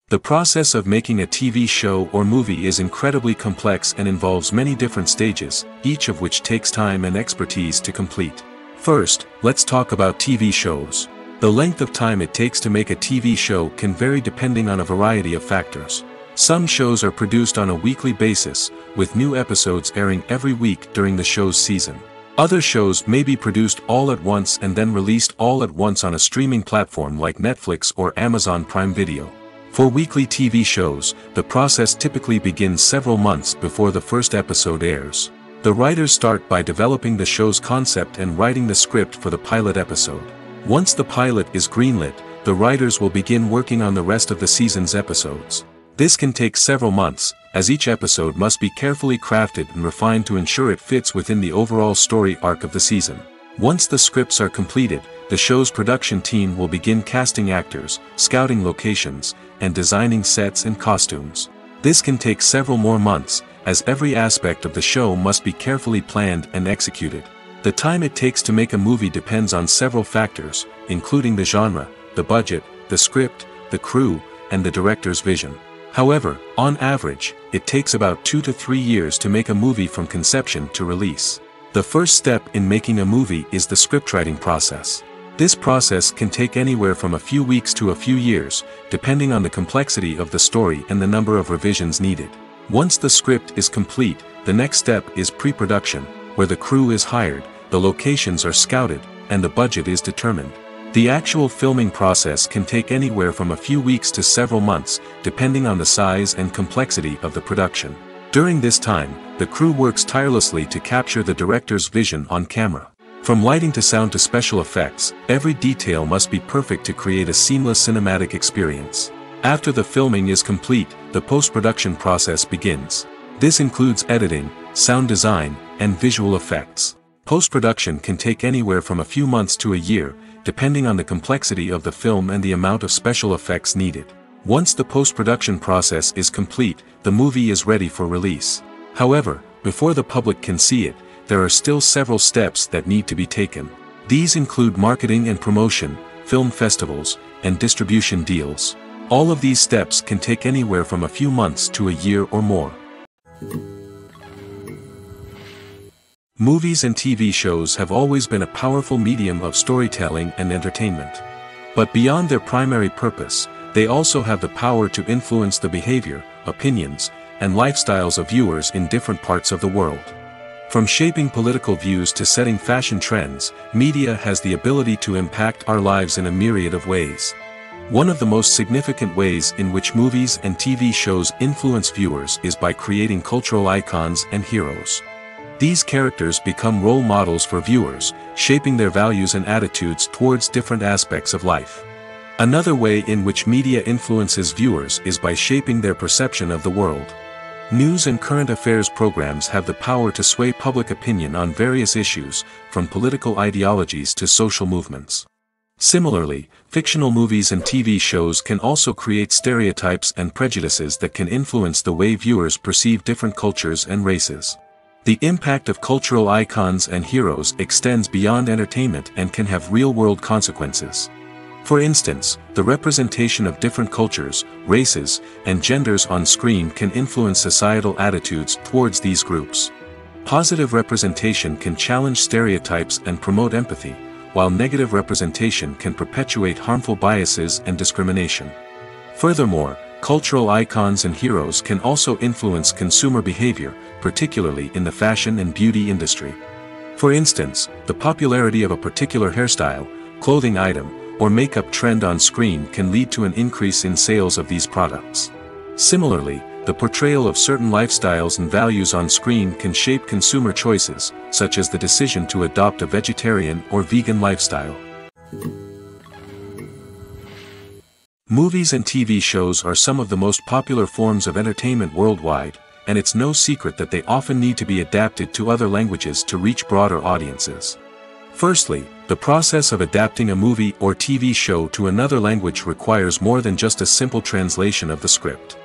[SPEAKER 2] The process of making a TV show or movie is incredibly complex and involves many different stages, each of which takes time and expertise to complete. First, let's talk about TV shows. The length of time it takes to make a TV show can vary depending on a variety of factors. Some shows are produced on a weekly basis, with new episodes airing every week during the show's season. Other shows may be produced all at once and then released all at once on a streaming platform like Netflix or Amazon Prime Video. For weekly TV shows, the process typically begins several months before the first episode airs. The writers start by developing the show's concept and writing the script for the pilot episode. Once the pilot is greenlit, the writers will begin working on the rest of the season's episodes. This can take several months, as each episode must be carefully crafted and refined to ensure it fits within the overall story arc of the season. Once the scripts are completed, the show's production team will begin casting actors, scouting locations, and designing sets and costumes. This can take several more months, as every aspect of the show must be carefully planned and executed. The time it takes to make a movie depends on several factors, including the genre, the budget, the script, the crew, and the director's vision. However, on average, it takes about 2 to 3 years to make a movie from conception to release. The first step in making a movie is the scriptwriting process. This process can take anywhere from a few weeks to a few years, depending on the complexity of the story and the number of revisions needed. Once the script is complete, the next step is pre-production, where the crew is hired, the locations are scouted, and the budget is determined. The actual filming process can take anywhere from a few weeks to several months, depending on the size and complexity of the production. During this time, the crew works tirelessly to capture the director's vision on camera. From lighting to sound to special effects, every detail must be perfect to create a seamless cinematic experience. After the filming is complete, the post-production process begins. This includes editing, sound design, and visual effects. Post-production can take anywhere from a few months to a year, depending on the complexity of the film and the amount of special effects needed. Once the post-production process is complete, the movie is ready for release. However, before the public can see it, there are still several steps that need to be taken. These include marketing and promotion, film festivals, and distribution deals. All of these steps can take anywhere from a few months to a year or more. Movies and TV shows have always been a powerful medium of storytelling and entertainment. But beyond their primary purpose, they also have the power to influence the behavior, opinions, and lifestyles of viewers in different parts of the world. From shaping political views to setting fashion trends, media has the ability to impact our lives in a myriad of ways. One of the most significant ways in which movies and TV shows influence viewers is by creating cultural icons and heroes. These characters become role models for viewers, shaping their values and attitudes towards different aspects of life. Another way in which media influences viewers is by shaping their perception of the world. News and current affairs programs have the power to sway public opinion on various issues, from political ideologies to social movements. Similarly, fictional movies and TV shows can also create stereotypes and prejudices that can influence the way viewers perceive different cultures and races. The impact of cultural icons and heroes extends beyond entertainment and can have real-world consequences. For instance, the representation of different cultures, races, and genders on screen can influence societal attitudes towards these groups. Positive representation can challenge stereotypes and promote empathy, while negative representation can perpetuate harmful biases and discrimination. Furthermore, cultural icons and heroes can also influence consumer behavior, particularly in the fashion and beauty industry. For instance, the popularity of a particular hairstyle, clothing item, or makeup trend on screen can lead to an increase in sales of these products. Similarly, the portrayal of certain lifestyles and values on screen can shape consumer choices, such as the decision to adopt a vegetarian or vegan lifestyle. Movies and TV shows are some of the most popular forms of entertainment worldwide, and it's no secret that they often need to be adapted to other languages to reach broader audiences. Firstly, the process of adapting a movie or TV show to another language requires more than just a simple translation of the script.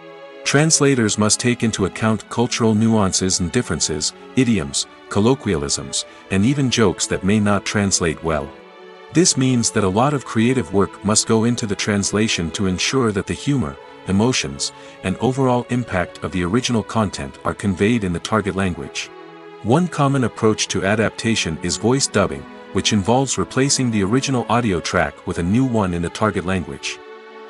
[SPEAKER 2] Translators must take into account cultural nuances and differences, idioms, colloquialisms, and even jokes that may not translate well. This means that a lot of creative work must go into the translation to ensure that the humor, emotions, and overall impact of the original content are conveyed in the target language. One common approach to adaptation is voice dubbing, which involves replacing the original audio track with a new one in the target language.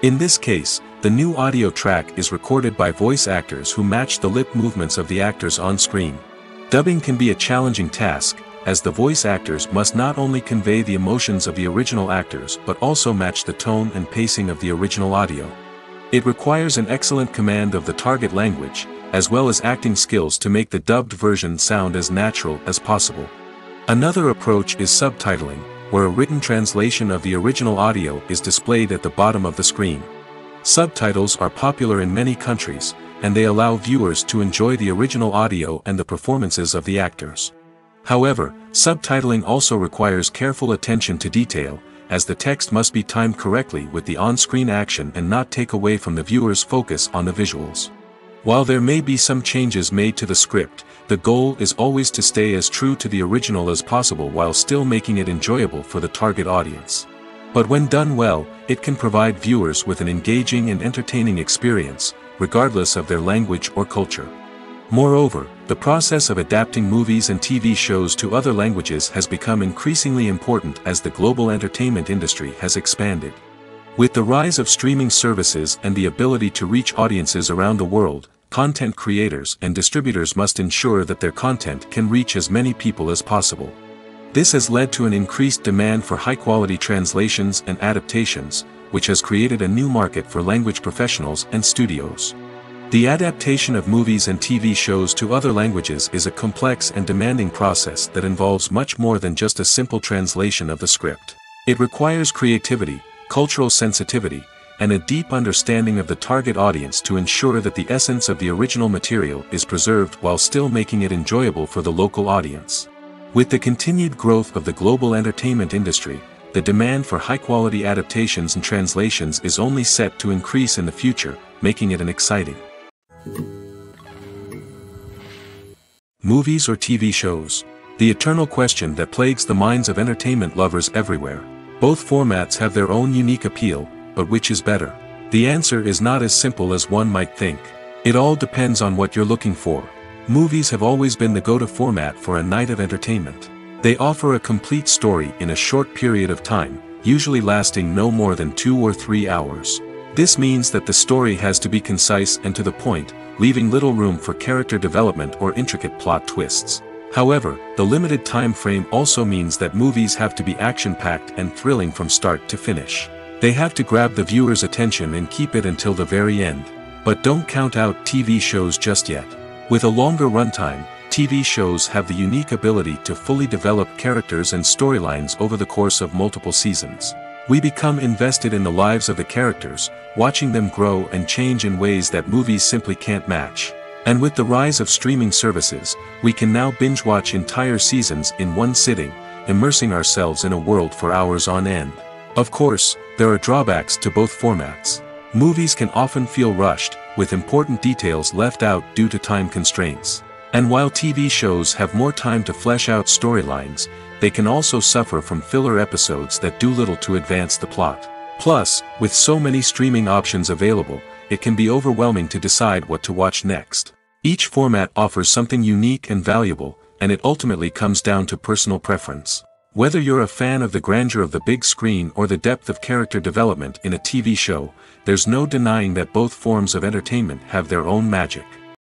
[SPEAKER 2] In this case, the new audio track is recorded by voice actors who match the lip movements of the actors on screen. Dubbing can be a challenging task, as the voice actors must not only convey the emotions of the original actors but also match the tone and pacing of the original audio. It requires an excellent command of the target language, as well as acting skills to make the dubbed version sound as natural as possible. Another approach is subtitling, where a written translation of the original audio is displayed at the bottom of the screen. Subtitles are popular in many countries, and they allow viewers to enjoy the original audio and the performances of the actors. However, subtitling also requires careful attention to detail, as the text must be timed correctly with the on-screen action and not take away from the viewer's focus on the visuals. While there may be some changes made to the script, the goal is always to stay as true to the original as possible while still making it enjoyable for the target audience. But when done well, it can provide viewers with an engaging and entertaining experience, regardless of their language or culture. Moreover, the process of adapting movies and TV shows to other languages has become increasingly important as the global entertainment industry has expanded. With the rise of streaming services and the ability to reach audiences around the world, content creators and distributors must ensure that their content can reach as many people as possible. This has led to an increased demand for high-quality translations and adaptations, which has created a new market for language professionals and studios. The adaptation of movies and TV shows to other languages is a complex and demanding process that involves much more than just a simple translation of the script. It requires creativity, cultural sensitivity, and a deep understanding of the target audience to ensure that the essence of the original material is preserved while still making it enjoyable for the local audience. With the continued growth of the global entertainment industry, the demand for high-quality adaptations and translations is only set to increase in the future, making it an exciting. Movies or TV shows? The eternal question that plagues the minds of entertainment lovers everywhere. Both formats have their own unique appeal, but which is better? The answer is not as simple as one might think. It all depends on what you're looking for. Movies have always been the go-to format for a night of entertainment. They offer a complete story in a short period of time, usually lasting no more than 2 or 3 hours. This means that the story has to be concise and to the point, leaving little room for character development or intricate plot twists. However, the limited time frame also means that movies have to be action-packed and thrilling from start to finish. They have to grab the viewer's attention and keep it until the very end. But don't count out TV shows just yet. With a longer runtime, TV shows have the unique ability to fully develop characters and storylines over the course of multiple seasons. We become invested in the lives of the characters, watching them grow and change in ways that movies simply can't match. And with the rise of streaming services, we can now binge-watch entire seasons in one sitting, immersing ourselves in a world for hours on end. Of course, there are drawbacks to both formats. Movies can often feel rushed, with important details left out due to time constraints. And while TV shows have more time to flesh out storylines, they can also suffer from filler episodes that do little to advance the plot. Plus, with so many streaming options available, it can be overwhelming to decide what to watch next. Each format offers something unique and valuable, and it ultimately comes down to personal preference. Whether you're a fan of the grandeur of the big screen or the depth of character development in a TV show, there's no denying that both forms of entertainment have their own magic.